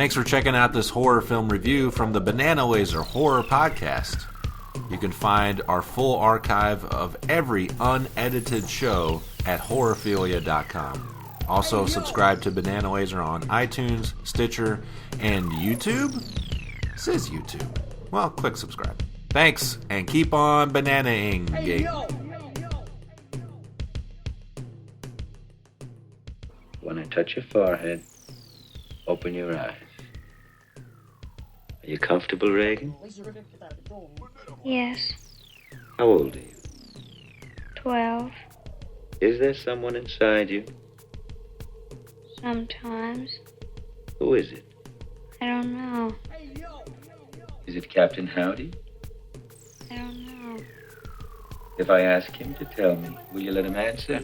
Thanks for checking out this horror film review from the BananaLaser Horror Podcast. You can find our full archive of every unedited show at horrorphilia.com. Also, subscribe to BananaLaser on iTunes, Stitcher, and YouTube? It says YouTube. Well, click subscribe. Thanks, and keep on bananaing. When I touch your forehead, open your eyes. Are you comfortable, Reagan? Yes. How old are you? 12. Is there someone inside you? Sometimes. Who is it? I don't know. Is it Captain Howdy? I don't know. If I ask him to tell me, will you let him answer?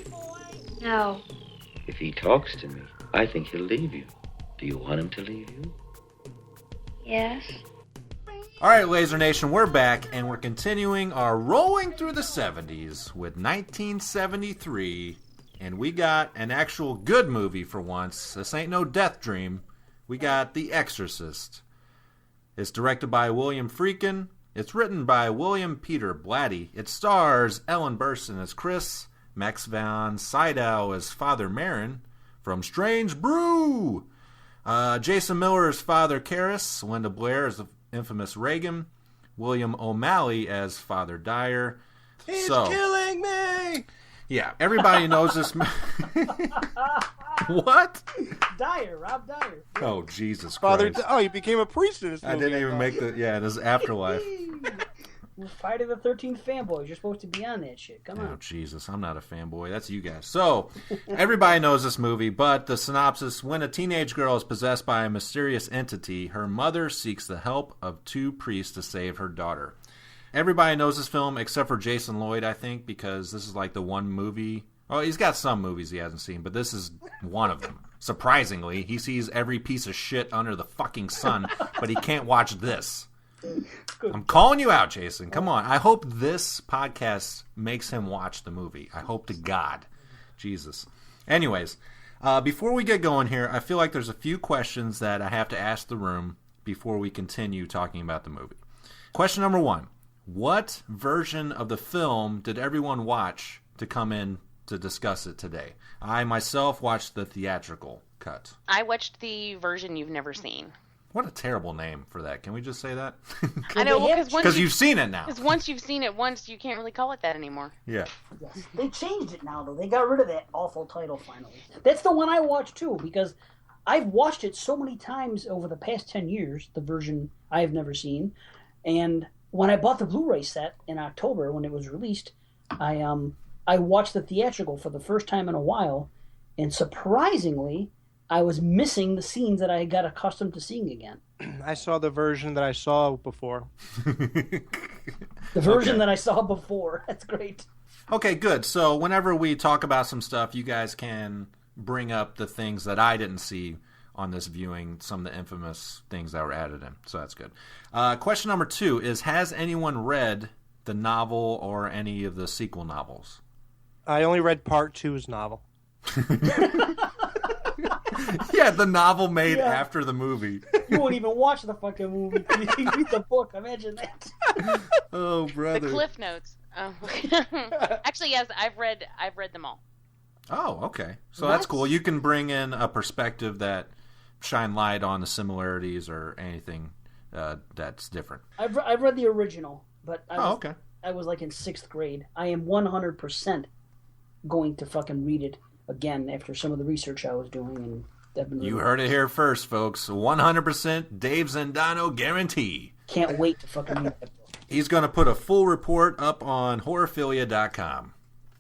No. If he talks to me, I think he'll leave you. Do you want him to leave you? Yes. All right, LaserNation, we're back, and we're continuing our rolling through the 70s with 1973, and we got an actual good movie for once. This ain't no death dream. We got The Exorcist. It's directed by William Friedkin. It's written by William Peter Blatty. It stars Ellen Burstyn as Chris, Max von Sydow as Father Marin from Strange Brew, Jason Miller as Father Karras, Linda Blair as the infamous Reagan, William O'Malley as Father Dyer. He's killing me! Yeah, everybody knows this. What? Dyer, Rob Dyer. Oh, Jesus Father, Christ. he became a priest in this movie. I didn't even make the, in his afterlife. Friday the 13th fanboys. You're supposed to be on that shit. Come on. Oh, Jesus. I'm not a fanboy. That's you guys. So, everybody knows this movie, but the synopsis: when a teenage girl is possessed by a mysterious entity, her mother seeks the help of two priests to save her daughter. Everybody knows this film except for Jason Lloyd, I think, because this is like the one movie. Oh, he's got some movies he hasn't seen, but this is one of them. Surprisingly, he sees every piece of shit under the fucking sun, but he can't watch this. I'm calling you out, Jason. Come on. I hope this podcast makes him watch the movie. I hope to God. Jesus. Anyways, before we get going here, I feel like there's a few questions that I have to ask the room before we continue talking about the movie. Question number 1. What version of the film did everyone watch to come in to discuss it today? I myself watched the theatrical cut. I watched the version you've never seen. What a terrible name for that. Can we just say that? I know, because you've seen it now. Because once you've seen it once, you can't really call it that anymore. Yeah. Yes. They changed it now, though. They got rid of that awful title finally. That's the one I watched, too, because I've watched it so many times over the past 10 years, the version I've never seen. And when I bought the Blu-ray set in October, when it was released, I watched the theatrical for the first time in a while, and surprisingly, I was missing the scenes that I got accustomed to seeing again. I saw the version that I saw before. The version that I saw before. That's great. Okay, good. So whenever we talk about some stuff, you guys can bring up the things that I didn't see on this viewing, some of the infamous things that were added in. So that's good. Question number 2 is, has anyone read the novel or any of the sequel novels? I only read part 2's novel. Yeah, the novel made after the movie. You won't even watch the fucking movie. You read the book. Imagine that. Oh, brother. The Cliff Notes. Oh. Actually, yes, I've read them all. Oh, okay. So that's cool. You can bring in a perspective that shine light on the similarities or anything that's different. I've read the original, but okay. I was like in 6th grade. I am 100% going to fucking read it again after some of the research I was doing. And you heard it here first, folks. 100% Dave Zendano guarantee. Can't wait to fucking read that book. He's going to put a full report up on horrorphilia.com.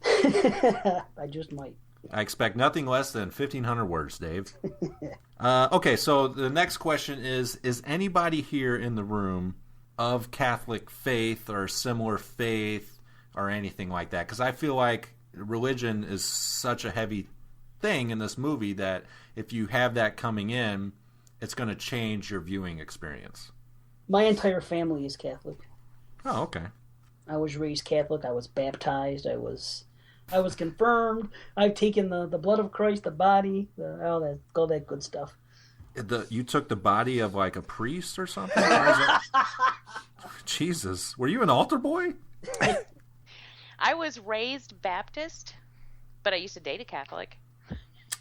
I just might. I expect nothing less than 1,500 words, Dave. Okay, so the next question is anybody here in the room of Catholic faith or similar faith or anything like that? Because I feel like religion is such a heavy thing in this movie that if you have that coming in, it's going to change your viewing experience. My entire family is Catholic. Oh, okay. I was raised Catholic. I was baptized. I was confirmed. I've taken the blood of Christ, the body, all that good stuff. You took the body of like a priest or something? Jesus, were you an altar boy? I was raised Baptist, but I used to date a Catholic.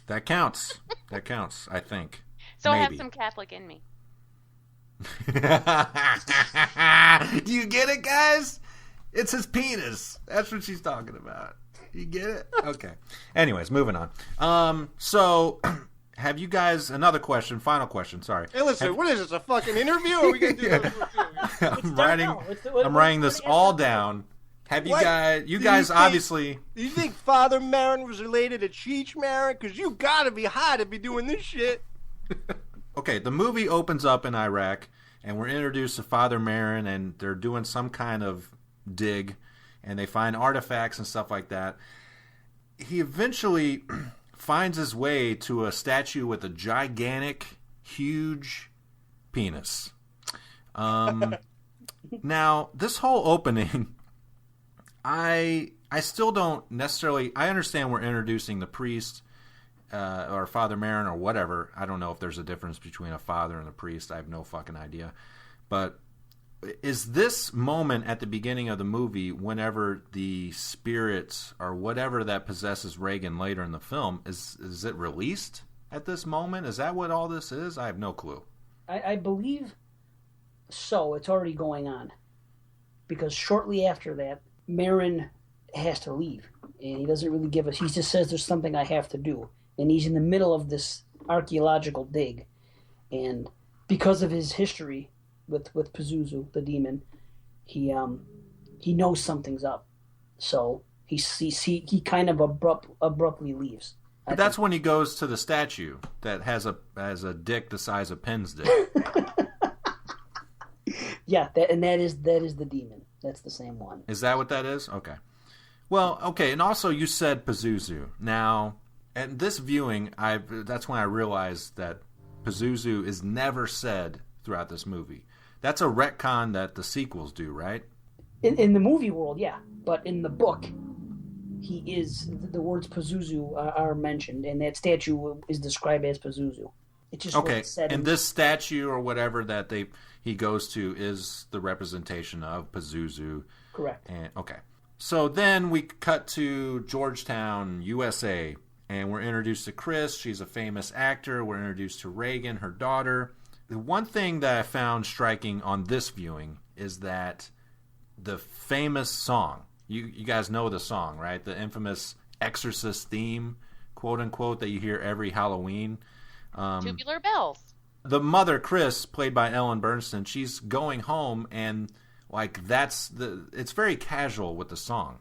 That counts. That counts, I think. So Maybe. I have some Catholic in me. Do you get it, guys? It's his penis. That's what she's talking about. You get it? Okay. Anyways, moving on. So, have you guys... Another question, final question, sorry. Hey, listen, what is this, a fucking interview? Or are we going to do this? I'm writing this all down. Have you guys... You guys obviously... Do you think Father Marin was related to Cheech Marin? Because you got to be high to be doing this shit. Okay, the movie opens up in Iraq, and we're introduced to Father Marin, and they're doing some kind of dig, and they find artifacts and stuff like that. He eventually finds his way to a statue with a gigantic, huge penis. Now, this whole opening, I still don't necessarily... I understand we're introducing the priest, or Father Marin, or whatever. I don't know if there's a difference between a father and a priest. I have no fucking idea. But is this moment at the beginning of the movie, whenever the spirits or whatever that possesses Reagan later in the film, is it released at this moment? Is that what all this is? I have no clue. I believe so. It's already going on. Because shortly after that, Marin has to leave. And he doesn't really give us... He just says there's something I have to do. And he's in the middle of this archaeological dig. And because of his history with Pazuzu, the demon, he knows something's up. So he kind of abruptly leaves. But that's when he goes to the statue that has a dick the size of Penn's dick. Yeah, that is the demon. That's the same one. Is that what that is? Okay. Well, okay, and also you said Pazuzu. Now, at this viewing, that's when I realized that Pazuzu is never said throughout this movie. That's a retcon that the sequels do, right? In the movie world, yeah. But in the book, the words Pazuzu are mentioned, and that statue is described as Pazuzu. It just okay, said and this statue or whatever that he goes to is the representation of Pazuzu. Correct. And okay. So then we cut to Georgetown, USA, and we're introduced to Chris. She's a famous actor. We're introduced to Reagan, her daughter. The one thing that I found striking on this viewing is that the famous song, you guys know the song, right? The infamous Exorcist theme, quote unquote, that you hear every Halloween. Tubular Bells. The mother, Chris, played by Ellen Burstyn, she's going home, and like it's very casual with the song.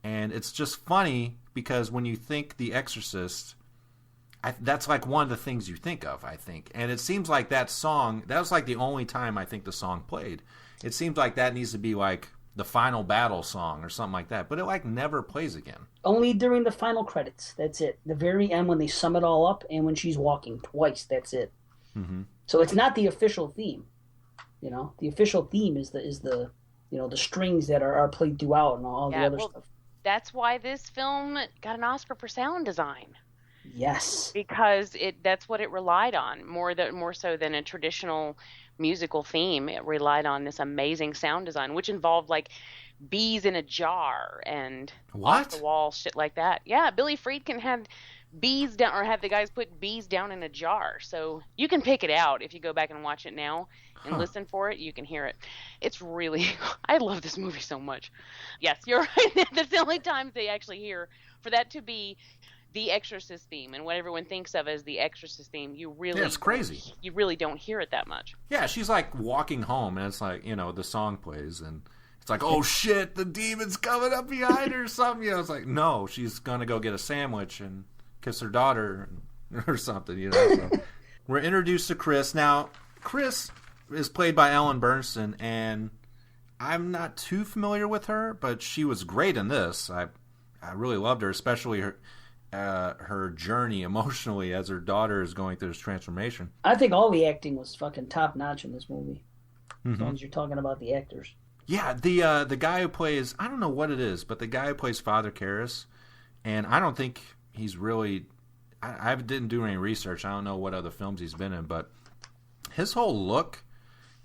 And it's just funny because when you think The Exorcist, that's like one of the things you think of, I think. And it seems like that song, that was like the only time I think the song played. It seems like that needs to be like the final battle song or something like that. But it like never plays again. Only during the final credits. That's it. The very end when they sum it all up and when she's walking twice. That's it. Mm-hmm. So it's not the official theme. You know, the official theme is the the strings that are played throughout and all the other stuff. That's why this film got an Oscar for sound design. Yes. Because that's what it relied on more so than a traditional musical theme. It relied on this amazing sound design, which involved like bees in a jar and off the wall shit like that. Yeah, Billy Friedkin had bees down, or had the guys put bees down in a jar. So you can pick it out if you go back and watch it now and listen for it. You can hear it. It's really, I love this movie so much. Yes, you're right. That's the only time they actually hear for that to be the Exorcist theme, and what everyone thinks of as the Exorcist theme, it's crazy. You really don't hear it that much. Yeah, she's like walking home, and it's like, the song plays, and it's like, oh shit, the demon's coming up behind her or something. It's like, no, she's gonna go get a sandwich and kiss her daughter or something. So we're introduced to Chris. Now, Chris is played by Ellen Burstyn, and I'm not too familiar with her, but she was great in this. I really loved her, especially her journey emotionally as her daughter is going through this transformation. I think all the acting was fucking top notch in this movie. As long as you're talking about the actors. Yeah, the guy who plays, I don't know what it is, but the guy who plays Father Karras, and I don't think he's really I didn't do any research. I don't know what other films he's been in, but his whole look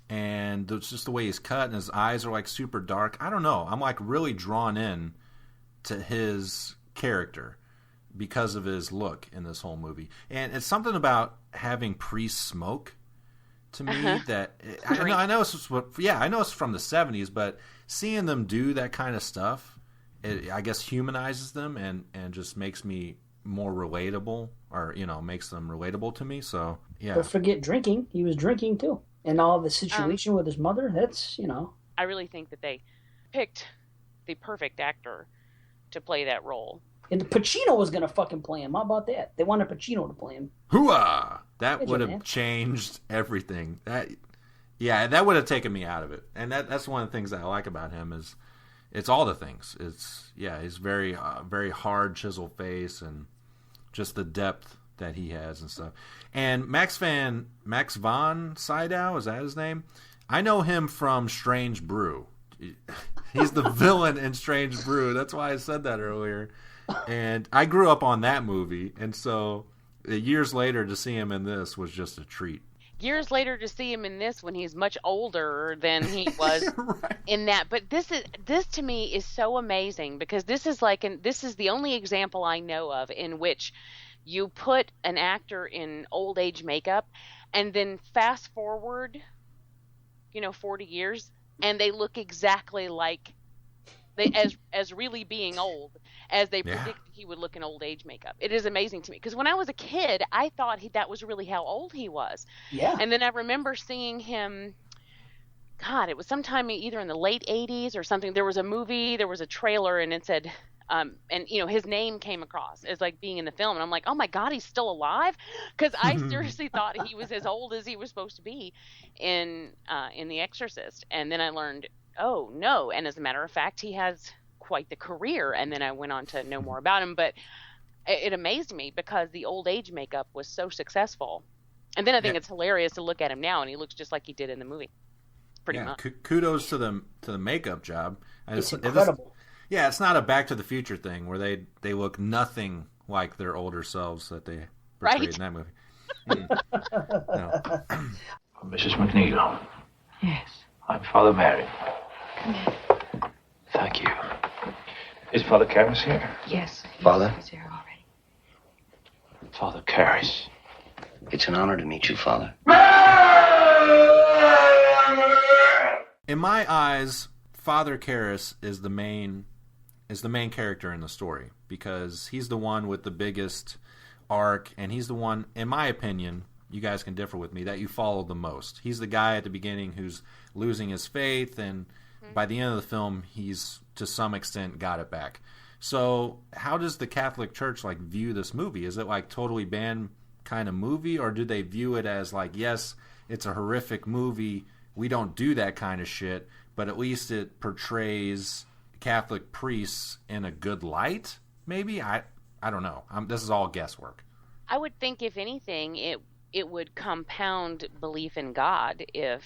and it's just the way he's cut and his eyes are like super dark. I don't know. I'm like really drawn in to his character because of his look in this whole movie. And it's something about having priests smoke to me that I know it's from the 70s, but seeing them do that kind of stuff, I guess humanizes them and just makes me more relatable, or makes them relatable to me. So yeah. Don't forget drinking. He was drinking too, and all the situation with his mother. That's I really think that they picked the perfect actor to play that role. And Pacino was gonna fucking play him. How about that? They wanted Pacino to play him. Hooah! That would have changed everything. That would have taken me out of it. And that's one of the things that I like about him is it's all the things. He's very very hard chisel face and just the depth that he has and stuff. And Max von Sydow, is that his name? I know him from Strange Brew. He's the villain in Strange Brew. That's why I said that earlier. And I grew up on that movie, and so years later to see him in this was just a treat. Years later to see him in this when he's much older than he was right. in that. But this to me is so amazing because this is the only example I know of in which you put an actor in old age makeup and then fast forward, 40 years, and they look exactly like as really being old as they predicted he would look in old age makeup. It is amazing to me because when I was a kid, I thought that was really how old he was. Yeah. And then I remember seeing him. God, it was sometime either in the late 80s or something. There was a movie, there was a trailer, and it said, his name came across as like being in the film, and I'm like, oh my God, he's still alive? Because I seriously thought he was as old as he was supposed to be in The Exorcist, and then I learned. Oh, no. And as a matter of fact, he has quite the career. And then I went on to know more about him. But it amazed me because the old age makeup was so successful. And then I think it's hilarious to look at him now, and he looks just like he did in the movie. Pretty much. Kudos to the makeup job. It's incredible. It's not a Back to the Future thing where they look nothing like their older selves that they portrayed in that movie. No. Mrs. McNeil. Yes. I'm Father Mary. Come in. Thank you. Is Father Karras here? Yes. Father? He's here already. Father Karras. It's an honor to meet you, Father. In my eyes, Father Karras is the main character in the story because he's the one with the biggest arc, and he's the one, in my opinion, you guys can differ with me, that you follow the most. He's the guy at the beginning who's losing his faith, and by the end of the film, he's to some extent got it back. So how does the Catholic Church view this movie? Is it totally banned kind of movie, or do they view it as yes, it's a horrific movie, we don't do that kind of shit, but at least it portrays Catholic priests in a good light? Maybe? I don't know. This is all guesswork. I would think, if anything, it would compound belief in God. If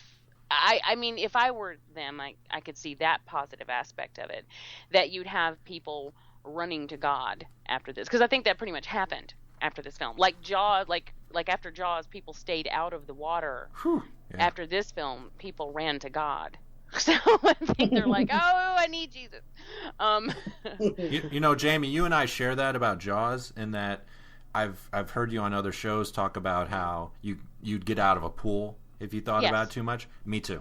I were them, I could see that positive aspect of it, that you'd have people running to God after this, because I think that pretty much happened after this film. Like Jaws, like after Jaws, people stayed out of the water. Yeah. After this film, people ran to God. So I think they're like, oh, I need Jesus. Jamie, you and I share that about Jaws, in that I've heard you on other shows talk about how you'd get out of a pool if you thought about it too much. Me too.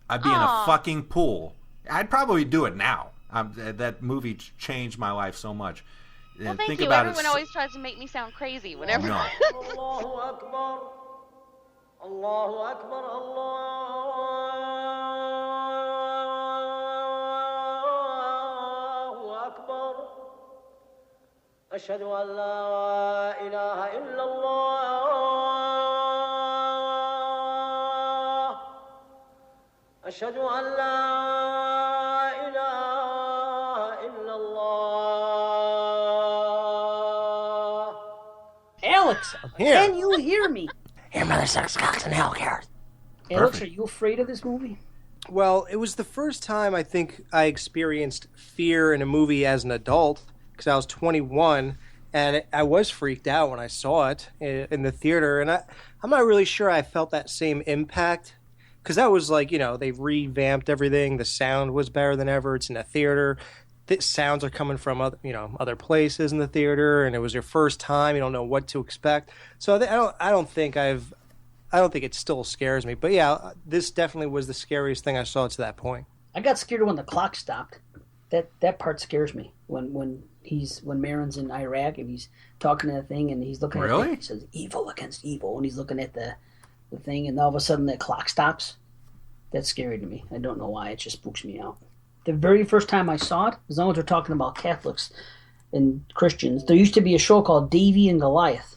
I'd be in a fucking pool. I'd probably do it now. That movie changed my life so much. Well, thank you. Everyone always tries to make me sound crazy whenever. No. Allahu Akbar. Allahu Akbar. Allahu Akbar. Ashhadu an la ilaha illallah. Ashhadu an la ilaha illallah. Alex, can you hear me? Your mother sucks cocks in hell, Garrett. Alex, are you afraid of this movie? Well, it was the first time I think I experienced fear in a movie as an adult, because I was 21, And I was freaked out when I saw it in the theater. And I'm not really sure I felt that same impact. Because that was like, they've revamped everything. The sound was better than ever. It's in a theater. The sounds are coming from other places in the theater. And it was your first time. You don't know what to expect. So I don't think it still scares me. But yeah, this definitely was the scariest thing I saw to that point. I got scared when the clock stopped. That part scares me. When Maron's in Iraq and he's talking to the thing and he's looking at it, he says evil against evil, and he's looking at the thing, and all of a sudden that clock stops. That's scary to me. I don't know why. It just spooks me out. The very first time I saw it, as long as we're talking about Catholics and Christians, there used to be a show called Davy and Goliath.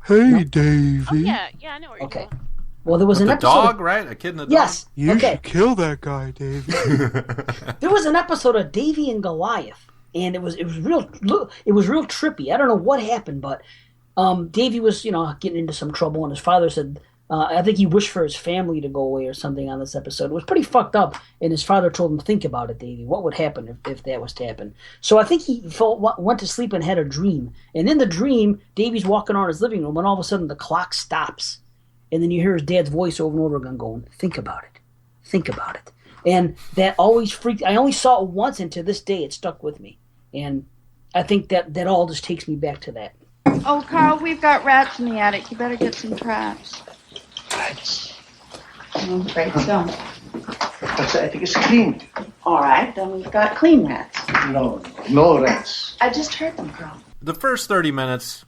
Hey, Davy. Oh, yeah, I know what you're Okay. doing. Well, there was an episode. Dog, right? A kid and a dog? Yes. You should kill that guy, Davy. There was an episode of Davy and Goliath, and it was real trippy. I don't know what happened, but Davy was getting into some trouble, and his father said, I think he wished for his family to go away or something on this episode. It was pretty fucked up, and his father told him, think about it, Davy. What would happen if that was to happen? So I think he went to sleep and had a dream. And in the dream, Davy's walking around his living room, and all of a sudden the clock stops. And then you hear his dad's voice over and over again going, think about it. Think about it. And that always freaked. I only saw it once, and to this day it stuck with me. And I think that all just takes me back to that. Oh, Carl, we've got rats in the attic. You better get some traps. Rats? I'm afraid so. But I think it's clean. All right, then we've got clean rats. No rats. I just heard them, Carl. The first 30 minutes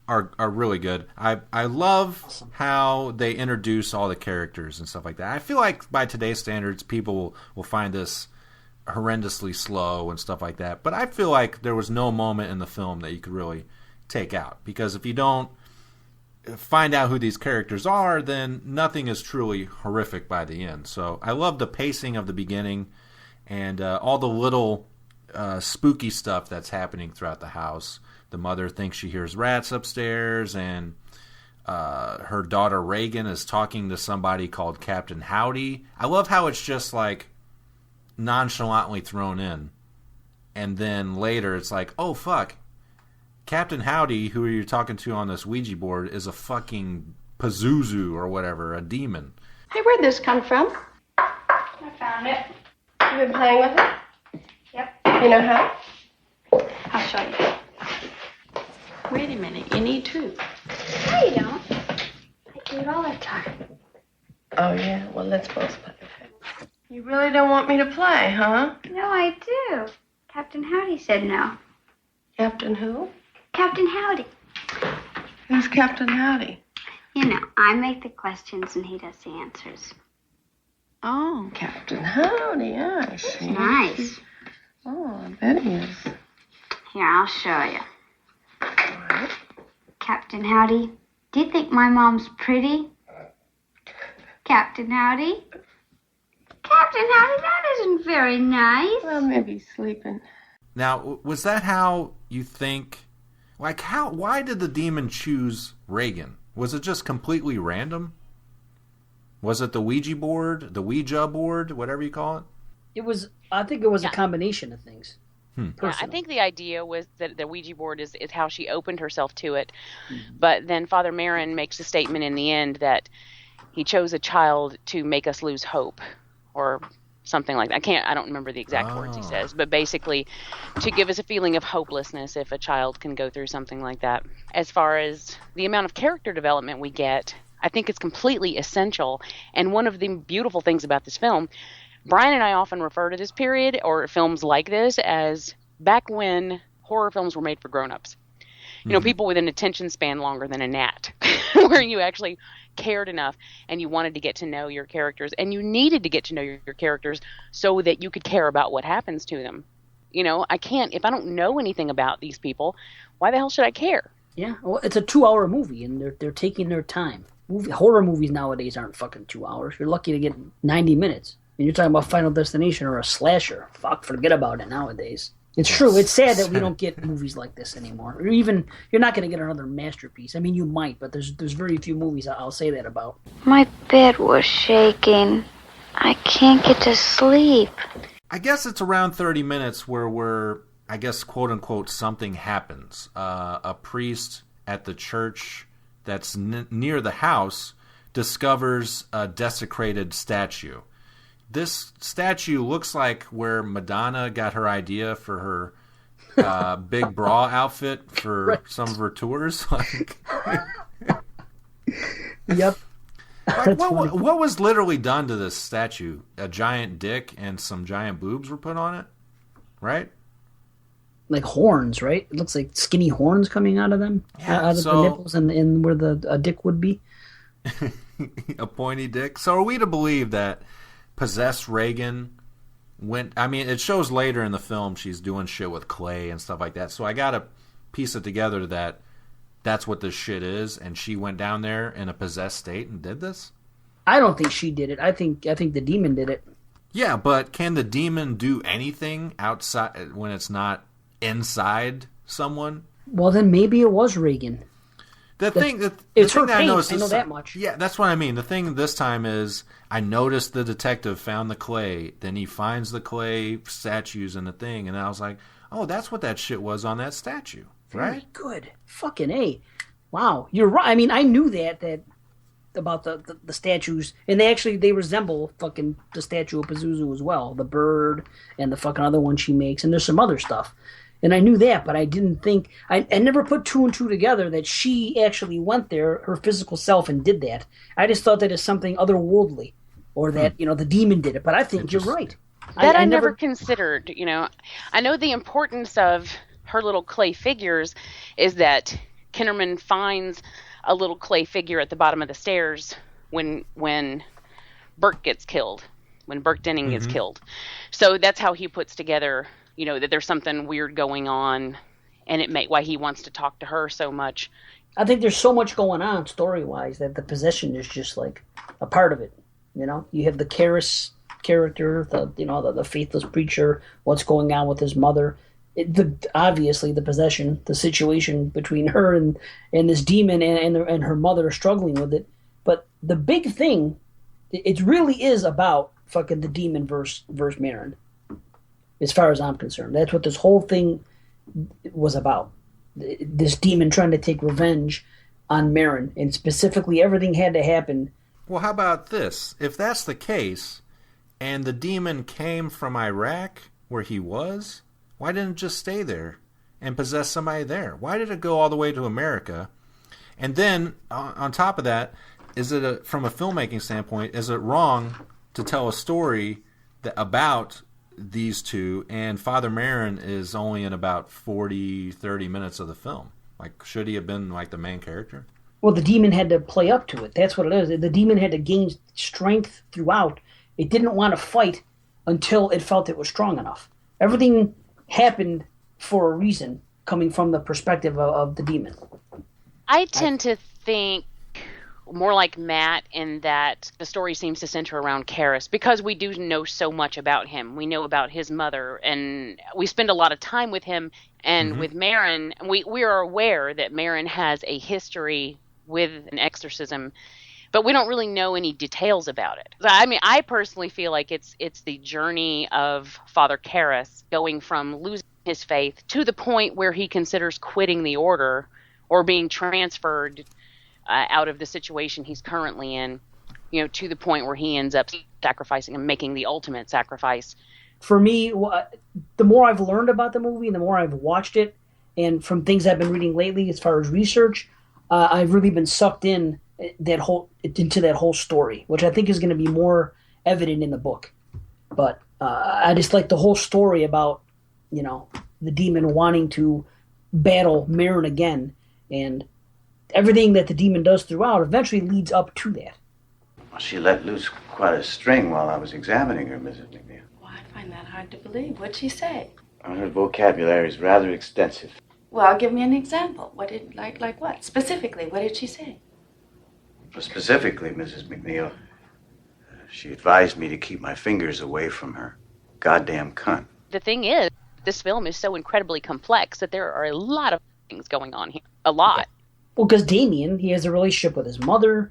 are really good. I love how they introduce all the characters and stuff like that. I feel like by today's standards, people will find this horrendously slow and stuff like that. But I feel like there was no moment in the film that you could really take out. Because if you don't find out who these characters are, then nothing is truly horrific by the end. So I love the pacing of the beginning and all the little spooky stuff that's happening throughout the house. The mother thinks she hears rats upstairs, and her daughter Reagan is talking to somebody called Captain Howdy. I love how it's just like nonchalantly thrown in, and then later it's like, oh fuck, Captain Howdy, who are you talking to on this Ouija board, is a fucking Pazuzu or whatever, a demon. Hey, where'd this come from? I found it. You been playing with it? Yep. You know how? I'll show you. Wait a minute, you need two. No, you don't. I do it all the time. Oh, yeah? Well, let's both play with it. You really don't want me to play, huh? No, I do. Captain Howdy said no. Captain who? Captain Howdy. Who's Captain Howdy? You know, I make the questions and he does the answers. Oh, Captain Howdy, I see. Nice. Oh, I bet he is. Here, I'll show you. Captain Howdy, do you think my mom's pretty? Captain Howdy? Captain Howdy, that isn't very nice. Well, maybe he's sleeping. Now, was that how you think? Like, why did the demon choose Reagan? Was it just completely random? Was it the Ouija board, whatever you call it? I think it was a combination of things. Yeah, I think the idea was that the Ouija board is how she opened herself to it. Mm-hmm. But then Father Maron makes a statement in the end that he chose a child to make us lose hope, or something like that. I don't remember the exact words he says, but basically to give us a feeling of hopelessness if a child can go through something like that. As far as the amount of character development we get, I think it's completely essential. And one of the beautiful things about this film, Brian and I often refer to this period or films like this as back when horror films were made for grown-ups. You know, people with an attention span longer than a gnat, where you actually cared enough and you wanted to get to know your characters, and you needed to get to know your characters so that you could care about what happens to them. You know, if I don't know anything about these people, why the hell should I care? Yeah, well, it's a 2-hour movie, and they're taking their time. Horror movies nowadays aren't fucking 2 hours. You're lucky to get 90 minutes. And you're talking about Final Destination or a slasher. Fuck, forget about it nowadays. It's true. It's sad that we don't get movies like this anymore. Or even, you're not going to get another masterpiece. I mean, you might, but there's very few movies I'll say that about. My bed was shaking. I can't get to sleep. I guess it's around 30 minutes where we're I guess, quote unquote, something happens. A priest at the church that's near the house discovers a desecrated statue. This statue looks like where Madonna got her idea for her big bra outfit for some of her tours. Yep. What was literally done to this statue? A giant dick and some giant boobs were put on it, right? Like horns, right? It looks like skinny horns coming out of them, out of the nipples and where the dick would be. A pointy dick. So are we to believe that possessed Reagan went... I mean, it shows later in the film she's doing shit with clay and stuff like that. So I got to piece it together that that's what this shit is, and she went down there in a possessed state and did this? I don't think she did it. I think the demon did it. Yeah, but can the demon do anything outside when it's not inside someone? Well, then maybe it was Reagan. It's her paint. I know that much. Yeah, that's what I mean. The thing this time is I noticed the detective found the clay. Then he finds the clay statues in the thing, and I was like, oh, that's what that shit was on that statue. Right? Very good. Fucking A. Wow. You're right. I mean, I knew that about the statues, and they resemble fucking the statue of Pazuzu as well. The bird and the fucking other one she makes, and there's some other stuff. And I knew that, but I didn't think... I never put two and two together that she actually went there, her physical self, and did that. I just thought that as something otherworldly, or that, the demon did it. But I think you're right. That I never considered, I know the importance of her little clay figures is that Kinnerman finds a little clay figure at the bottom of the stairs when Burke gets killed, when Burke Denning gets killed. So that's how he puts together... that there's something weird going on, and why he wants to talk to her so much. I think there's so much going on story-wise that the possession is just like a part of it. You have the Karras character, the faithless preacher, what's going on with his mother. Obviously, the possession, the situation between her and this demon and her mother struggling with it. But the big thing, it really is about fucking the demon versus Marin. As far as I'm concerned, that's what this whole thing was about. This demon trying to take revenge on Marin, and specifically everything had to happen. Well, how about this? If that's the case, and the demon came from Iraq, where he was, why didn't it just stay there and possess somebody there? Why did it go all the way to America? And then, on top of that, from a filmmaking standpoint, is it wrong to tell a story about these two, and Father Marin is only in about 30 minutes of the film? Like, should he have been like the main character? Well, the demon had to play up to it. That's what it is. The demon had to gain strength throughout. It didn't want to fight until it felt it was strong enough. Everything happened for a reason, coming from the perspective of the demon. I tend to think more like Matt in that the story seems to center around Karras because we do know so much about him. We know about his mother, and we spend a lot of time with him. And with Marin, we are aware that Marin has a history with an exorcism, but we don't really know any details about it. I mean, I personally feel like it's the journey of Father Karras going from losing his faith to the point where he considers quitting the order or being transferred out of the situation he's currently in, to the point where he ends up sacrificing and making the ultimate sacrifice. For me, the more I've learned about the movie and the more I've watched it, and from things I've been reading lately as far as research, I've really been sucked into that whole story, which I think is going to be more evident in the book. But I just like the whole story about, the demon wanting to battle Marin again, and everything that the demon does throughout eventually leads up to that. Well, she let loose quite a string while I was examining her, Mrs. McNeil. Well, I find that hard to believe. What'd she say? Her vocabulary is rather extensive. Well, give me an example. Like what? Specifically, what did she say? Well, specifically, Mrs. McNeil, she advised me to keep my fingers away from her. Goddamn cunt. The thing is, this film is so incredibly complex that there are a lot of things going on here. A lot. Well, because Damien, he has a relationship with his mother,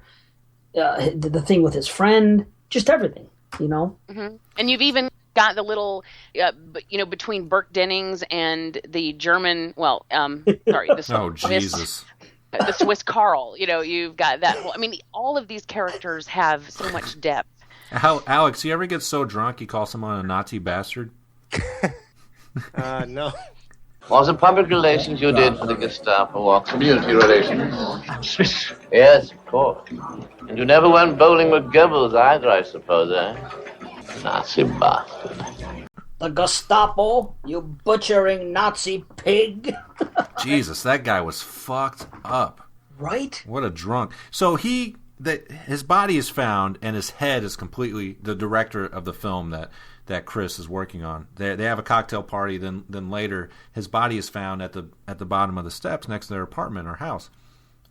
the thing with his friend, just everything, Mm-hmm. And you've even got the little, between Burke Dennings and the German, Oh, Jesus. The Swiss Carl, you've got that whole, all of these characters have so much depth. Alex, you ever get so drunk you call someone a Nazi bastard? No. Was it public relations you did for the Gestapo walk? Community relations. Swiss. Yes, of course. And you never went bowling with Goebbels either, I suppose, eh? Nazi bastard. The Gestapo, you butchering Nazi pig. Jesus, that guy was fucked up. Right? What a drunk. So his body is found and his head is completely, the director of the film that Chris is working on. They have a cocktail party, then later his body is found at the bottom of the steps next to their apartment or house.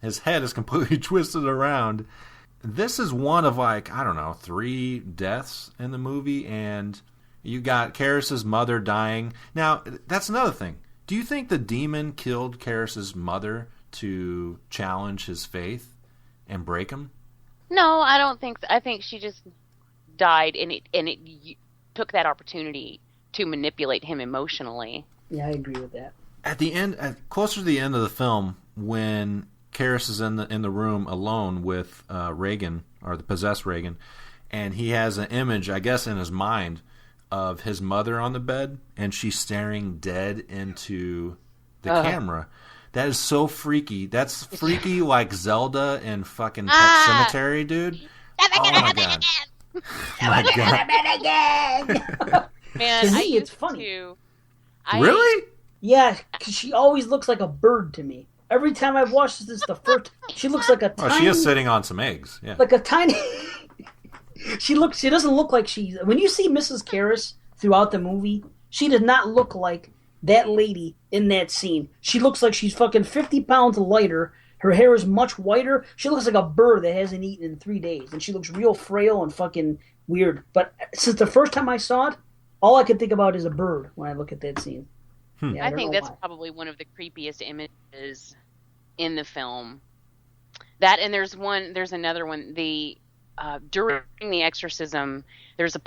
His head is completely twisted around. This is one of 3 deaths in the movie, and you got Karras's mother dying. Now, that's another thing. Do you think the demon killed Karras's mother to challenge his faith and break him? No, I don't think so. I think she just died, and it took that opportunity to manipulate him emotionally. Yeah, I agree with that. At the end, closer to the end of the film, when Karras is in the room alone with Reagan, or the possessed Reagan, and he has an image, I guess, in his mind of his mother on the bed, and she's staring dead into the camera. That is so freaky. That's freaky like Zelda in fucking Pet Cemetery, dude. Oh my god. My god. Man, to me, it's funny. Really? Yeah, because she always looks like a bird to me. Every time I've watched this, the first she looks like a tiny. Oh, she is sitting on some eggs. Yeah. Like a tiny. She doesn't look like she's. When you see Mrs. Karras throughout the movie, she does not look like that lady in that scene. She looks like she's fucking 50 pounds lighter. Her hair is much whiter. She looks like a bird that hasn't eaten in 3 days. And she looks real frail and fucking weird. But since the first time I saw it, all I could think about is a bird when I look at that scene. Yeah, I think that's probably one of the creepiest images in the film. That, and there's another one. During the exorcism, there's a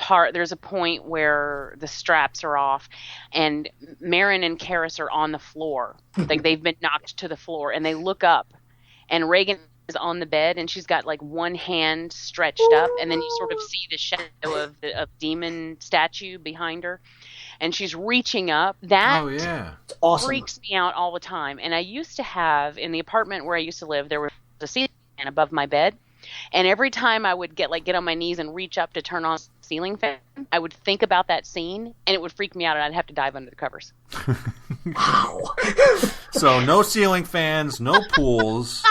point where the straps are off, and Marin and Karras are on the floor, like they've been knocked to the floor, and they look up, and Reagan is on the bed, and she's got like one hand stretched up, and then you sort of see the shadow of the demon statue behind her, and she's reaching up. That awesome. Freaks me out all the time. And I used to have, in the apartment where I used to live, there was a ceiling fan above my bed. And every time I would get on my knees and reach up to turn on the ceiling fan, I would think about that scene, and it would freak me out, and I'd have to dive under the covers. Wow. So no ceiling fans, no pools.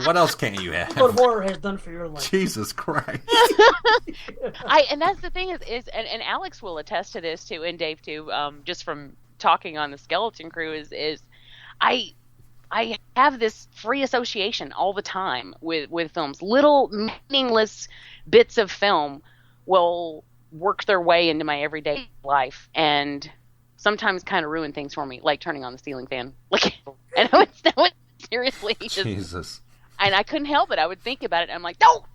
What else can't you have? What horror has done for your life? Jesus Christ. And that's the thing is and Alex will attest to this too, and Dave too, just from talking on the Skeleton Crew, is I have this free association all the time with films. Little meaningless bits of film will work their way into my everyday life, and sometimes kind of ruin things for me, like turning on the ceiling fan. Like, and I would seriously just, Jesus. And I couldn't help it. I would think about it, and I'm like, no.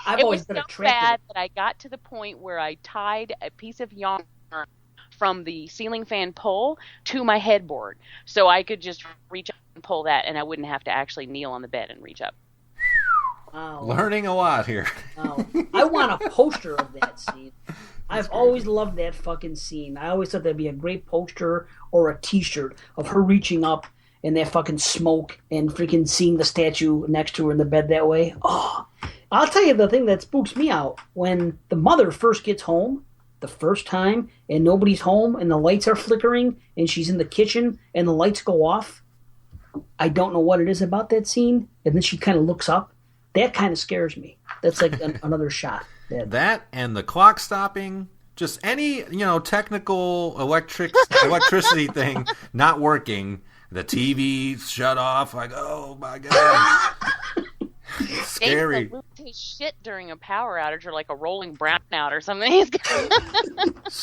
I've always been so bad that I got to the point where I tied a piece of yarn from the ceiling fan pole to my headboard, so I could just reach up and pull that, and I wouldn't have to actually kneel on the bed and reach up. Wow. Learning a lot here. Wow. I want a poster of that scene. I've always loved that fucking scene. I always thought that'd be a great poster or a T-shirt of her reaching up in that fucking smoke and freaking seeing the statue next to her in the bed that way. Oh, I'll tell you the thing that spooks me out. When the mother first gets home, the first time, and nobody's home, and the lights are flickering, and she's in the kitchen, and the lights go off, I don't know what it is about that scene, and then she kind of looks up. That kind of scares me. That's like another shot. That and the clock stopping, just any, technical electricity thing not working, the TV shut off, like, oh my God. Scary. Lose his shit during a power outage or like a rolling brownout or something.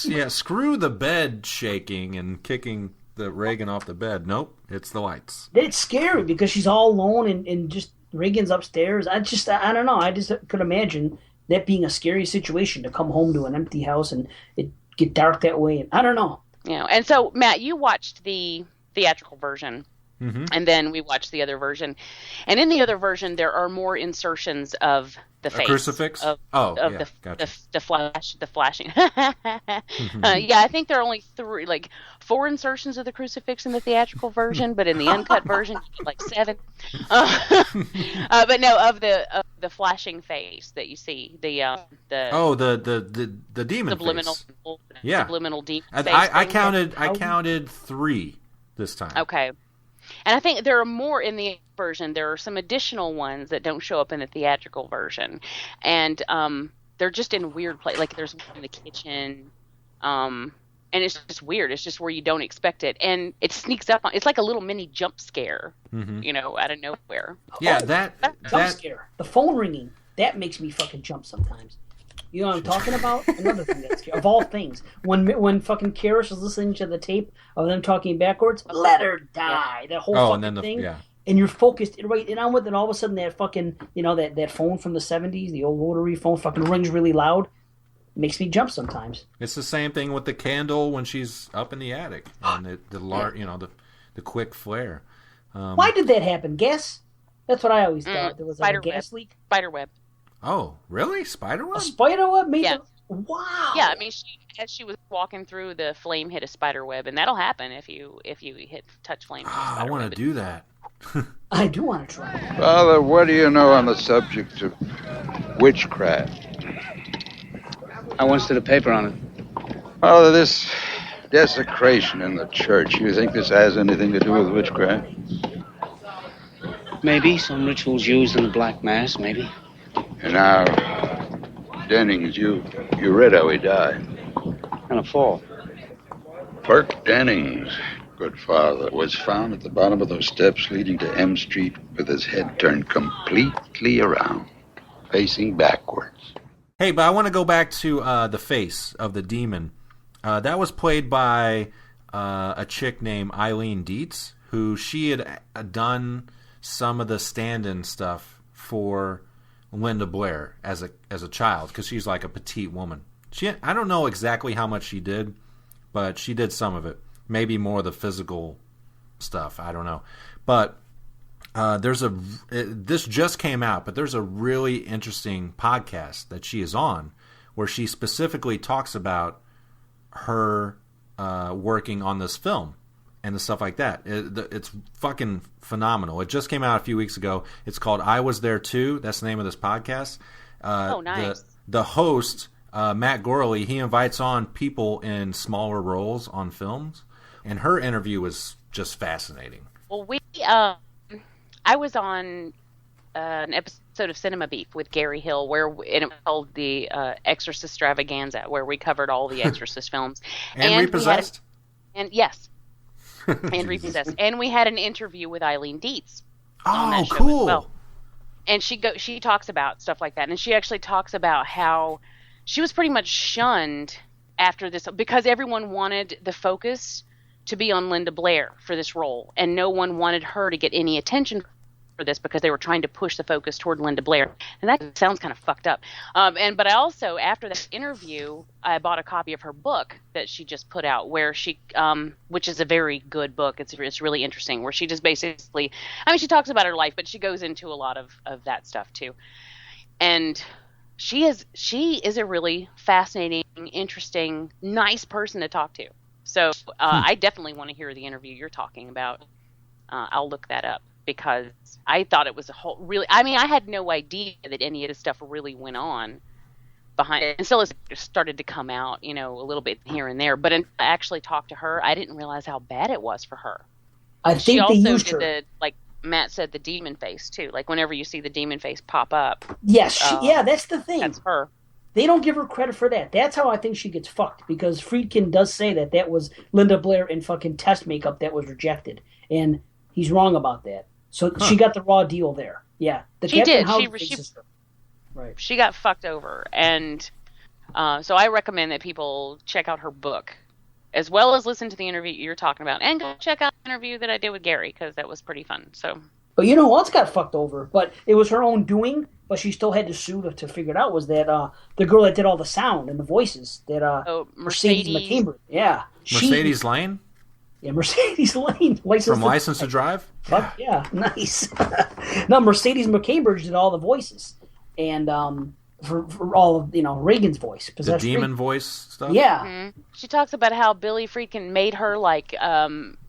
Yeah, screw the bed shaking and kicking the Reagan off the bed. Nope, it's the lights. It's scary because she's all alone and just Reagan's upstairs. I don't know. I just could imagine that being a scary situation to come home to an empty house and it get dark that way. And I don't know. And so Matt, you watched the theatrical version. Mm-hmm. And then we watched the other version. And in the other version, there are more insertions of the face. A crucifix? The flashing. Yeah, I think there are only 4 insertions of the crucifix in the theatrical version, but in the uncut version, you get like 7. But no, of the flashing face that you see, the demon subliminal, face. Yeah. Subliminal demon face. I counted 3 this time. Okay. And I think there are more in the version. There are some additional ones that don't show up in the theatrical version. And they're just in weird places. Like there's one in the kitchen. And it's just weird. It's just where you don't expect it. And it sneaks up on. It's like a little mini jump scare, out of nowhere. Yeah, that jump scare. The phone ringing. That makes me fucking jump sometimes. You know what I'm talking about? Another thing that's scary. Of all things. When fucking Karis was listening to the tape of them talking backwards, let her die. That whole fucking thing. Yeah. And you're focused right in on with it, and all of a sudden that fucking, that phone from the 70s, the old rotary phone, fucking rings really loud. It makes me jump sometimes. It's the same thing with the candle when she's up in the attic. And the quick flare. Why did that happen? Gas? That's what I always thought. There was a gas leak? Spiderweb. Oh, really? Spiderweb? A spiderweb made yeah. Wow. Yeah, I mean, as she was walking through, the flame hit a spiderweb, and that'll happen if you touch flame. I want to do that. I do want to try. Father, what do you know on the subject of witchcraft? I once did a paper on it. Father, this desecration in the church, you think this has anything to do with witchcraft? Maybe. Some rituals used in the Black Mass, maybe. And now, Dennings, you read how he died. In a fall. Perk Dennings, good father, was found at the bottom of those steps leading to M Street with his head turned completely around, facing backwards. Hey, but I want to go back to the face of the demon. That was played by a chick named Eileen Dietz, who she had done some of the stand-in stuff for Linda Blair as a child, because she's like a petite woman. I don't know exactly how much she did, but she did some of it. Maybe more of the physical stuff. I don't know. But this just came out, but there's a really interesting podcast that she is on where she specifically talks about her working on this film and the stuff like that. It's fucking phenomenal. It just came out a few weeks ago. It's called I Was There Too. That's the name of this podcast. Nice. The host, Matt Gorley, he invites on people in smaller roles on films, and her interview was just fascinating. Well, I was on an episode of Cinema Beef with Gary Hill, and it was called the Exorcist Extravaganza, where we covered all the Exorcist films. And Repossessed? Yes. And Repossessed. And we had an interview with Eileen Dietz on that show cool. as well. And she talks about stuff like that. And she actually talks about how she was pretty much shunned after this because everyone wanted the focus to be on Linda Blair for this role. And no one wanted her to get any attention for this because they were trying to push the focus toward Linda Blair. And that sounds kind of fucked up. But I also, after that interview, I bought a copy of her book that she just put out where she, which is a very good book. It's really interesting where she just basically, she talks about her life, but she goes into a lot of that stuff too. And she is a really fascinating, interesting, nice person to talk to. So I definitely want to hear the interview you're talking about. I'll look that up because I thought it was a whole really. I had no idea that any of this stuff really went on behind it until it started to come out, a little bit here and there. But I actually talked to her. I didn't realize how bad it was for her. I think she also they used did her. like Matt said, the demon face too. Like whenever you see the demon face pop up. Yes, that's the thing. That's her. They don't give her credit for that. That's how I think she gets fucked, because Friedkin does say that was Linda Blair in fucking test makeup that was rejected, and he's wrong about that. So she got the raw deal there. Yeah, She did. Right. She got fucked over, and so I recommend that people check out her book, as well as listen to the interview you're talking about, and go check out the interview that I did with Gary because that was pretty fun. So. But you know who else got fucked over? But it was her own doing. but she still had to sue to figure it out, was that the girl that did all the sound and the voices, that Mercedes McCambridge. Yeah. Mercedes Lane? Yeah, Mercedes Lane. From License to Drive? Fuck yeah, nice. No, Mercedes McCambridge did all the voices. And for all of, Reagan's voice. The demon voice stuff? Yeah. Mm-hmm. She talks about how Billy Friedkin made her like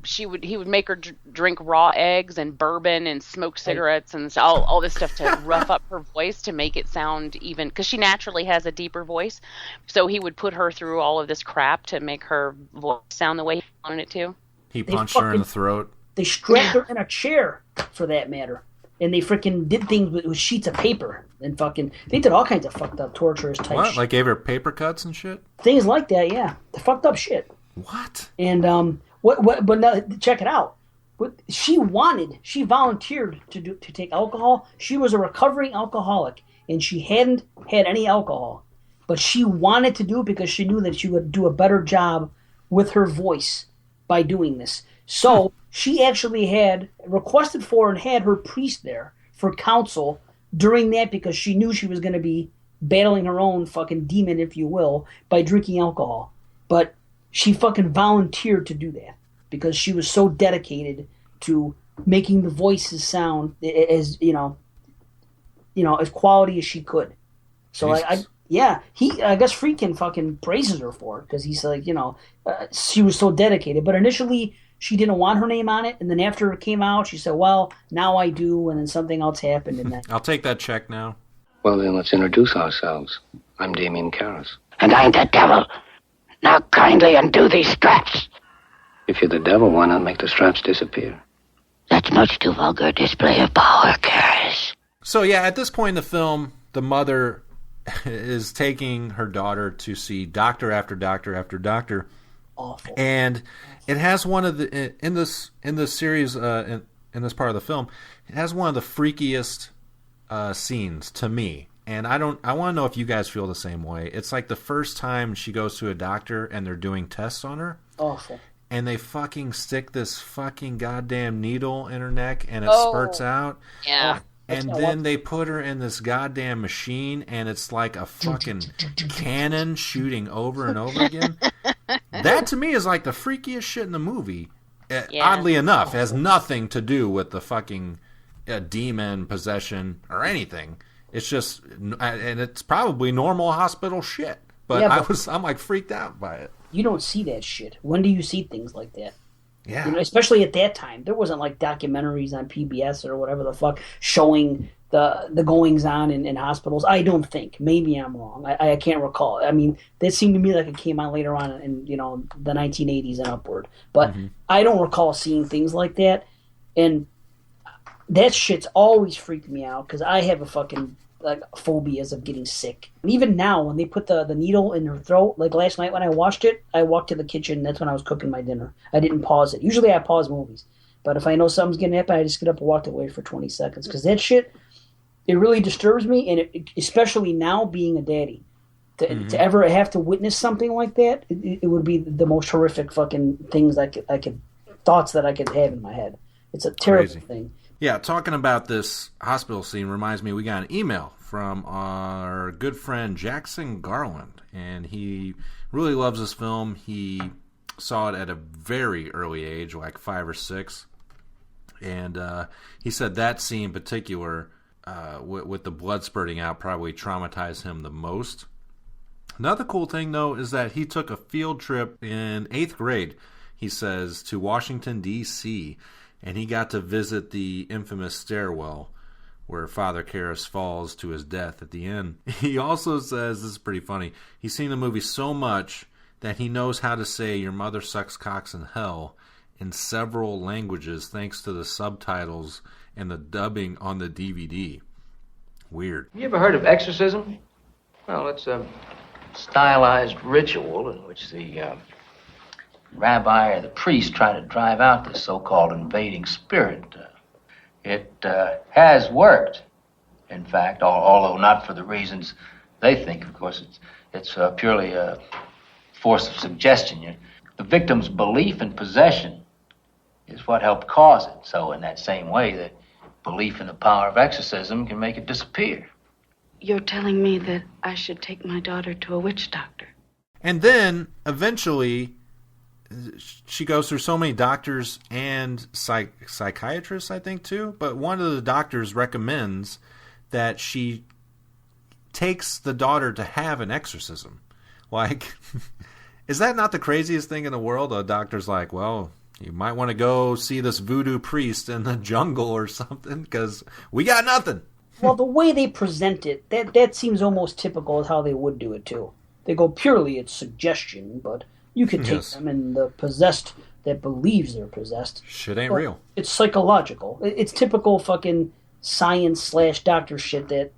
he would make her drink raw eggs and bourbon and smoke cigarettes and all this stuff to rough up her voice to make it sound even, because she naturally has a deeper voice. So he would put her through all of this crap to make her voice sound the way he wanted it to. He punched her in the throat. They strapped her in a chair, for that matter. And they freaking did things with sheets of paper and they did all kinds of fucked up torturous type What? shit. Like gave her paper cuts and shit? Things like that, yeah. The fucked up shit. What? And but now, check it out. She volunteered to take alcohol. She was a recovering alcoholic and she hadn't had any alcohol. But she wanted to do it because she knew that she would do a better job with her voice by doing this. So she actually had requested for and had her priest there for counsel during that, because she knew she was going to be battling her own fucking demon, if you will, by drinking alcohol. But she fucking volunteered to do that because she was so dedicated to making the voices sound as as quality as she could. So I guess Friedkin fucking praises her for it, because he's like, she was so dedicated. But initially she didn't want her name on it, and then after it came out, she said, well, now I do, and then something else happened. And then I'll take that check now. Well, then let's introduce ourselves. I'm Damien Karras. And I'm the devil. Now kindly undo these straps. If you're the devil, why not make the straps disappear? That's much too vulgar a display of power, Karras. So yeah, at this point in the film, the mother is taking her daughter to see doctor after doctor after doctor. Awful. And it has one of the in this series in this part of the film, it has one of the freakiest scenes to me. And I want to know if you guys feel the same way. It's like the first time she goes to a doctor and they're doing tests on her. Awful. And they fucking stick this fucking goddamn needle in her neck and it spurts out. Yeah. And then they put her in this goddamn machine and it's like a fucking cannon shooting over and over again. That to me is like the freakiest shit in the movie. Oddly enough, it has nothing to do with the fucking demon possession or anything. It's just, and it's probably normal hospital shit. But, I'm like freaked out by it. You don't see that shit. When do you see things like that? Yeah. Especially at that time. There wasn't like documentaries on PBS or whatever the fuck showing the goings on in hospitals. I don't think. Maybe I'm wrong. I can't recall. I mean, that seemed to me like it came on later on in the 1980s and upward. But I don't recall seeing things like that. And that shit's always freaked me out because I have a fucking phobias of getting sick. And even now, when they put the needle in her throat, like last night when I watched it, I walked to the kitchen. That's when I was cooking my dinner. I didn't pause it. Usually I pause movies. But if I know something's going to happen, I just get up and walk away for 20 seconds. Because that shit, it really disturbs me. And especially now being a daddy. To ever have to witness something like that, it would be the most horrific fucking things thoughts that I could have in my head. It's a terrible thing. Yeah, talking about this hospital scene reminds me we got an email from our good friend Jackson Garland, and he really loves this film. He saw it at a very early age, like 5 or 6, and he said that scene in particular, with the blood spurting out, probably traumatized him the most. Another cool thing, though, is that he took a field trip in 8th grade, he says, to Washington, D.C., and he got to visit the infamous stairwell where Father Karras falls to his death at the end. He also says, this is pretty funny, he's seen the movie so much that he knows how to say "Your mother sucks cocks in hell" in several languages thanks to the subtitles and the dubbing on the DVD. Weird. You ever heard of exorcism? Well, it's a stylized ritual in which the rabbi or the priest try to drive out this so-called invading spirit. It has worked, in fact, although not for the reasons they think. Of course, it's purely a force of suggestion. The victim's belief in possession is what helped cause it. So in that same way, the belief in the power of exorcism can make it disappear. You're telling me that I should take my daughter to a witch doctor. And then, eventually, she goes through so many doctors and psychiatrists, I think, too. But one of the doctors recommends that she takes the daughter to have an exorcism. Like, is that not the craziest thing in the world? A doctor's like, well, you might want to go see this voodoo priest in the jungle or something, because we got nothing. Well, the way they present it, that seems almost typical of how they would do it, too. They go purely, it's suggestion, but you could take them and the possessed that believes they're possessed. Shit ain't real. It's psychological. It's typical fucking science/doctor shit that,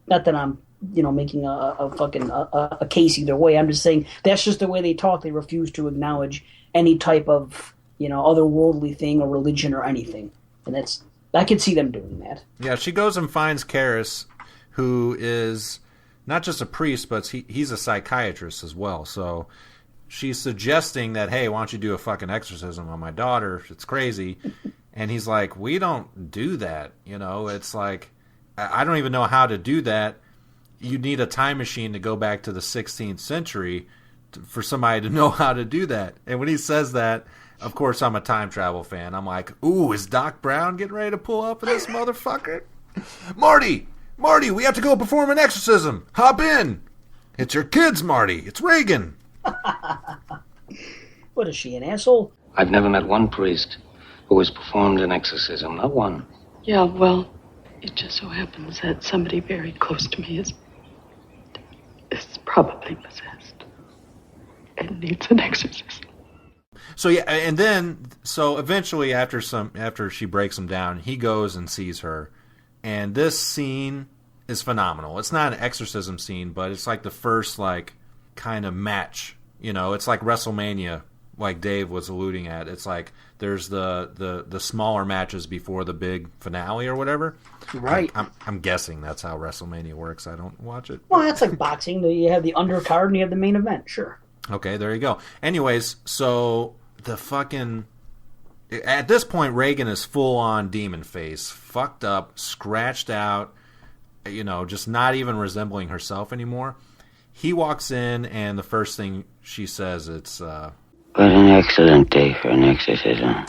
not that I'm, making a case either way. I'm just saying that's just the way they talk. They refuse to acknowledge any type of, otherworldly thing or religion or anything. And I could see them doing that. Yeah, she goes and finds Karis, who is not just a priest, but he's a psychiatrist as well. So she's suggesting that, hey, why don't you do a fucking exorcism on my daughter? It's crazy. And he's like, we don't do that. It's like, I don't even know how to do that. You need a time machine to go back to the 16th century for somebody to know how to do that. And when he says that, of course, I'm a time travel fan. I'm like, ooh, is Doc Brown getting ready to pull up in this motherfucker? Marty, we have to go perform an exorcism. Hop in. It's your kids, Marty. It's Reagan. What is she, an asshole? I've never met one priest who has performed an exorcism. Not one. Yeah, well, it just so happens that somebody very close to me is probably possessed and needs an exorcism. So yeah, and then eventually after she breaks him down, he goes and sees her, and this scene is phenomenal. It's not an exorcism scene, but it's like the first kind of match. It's like WrestleMania, like Dave was alluding at. It's like there's the smaller matches before the big finale or whatever. Right. I'm guessing that's how WrestleMania works. I don't watch it. Well, that's like boxing. You have the undercard and you have the main event. Sure. Okay, there you go. Anyways, so at this point, Reagan is full on demon face, fucked up, scratched out, just not even resembling herself anymore. He walks in, and the first thing she says, it's, What an excellent day for an exorcism.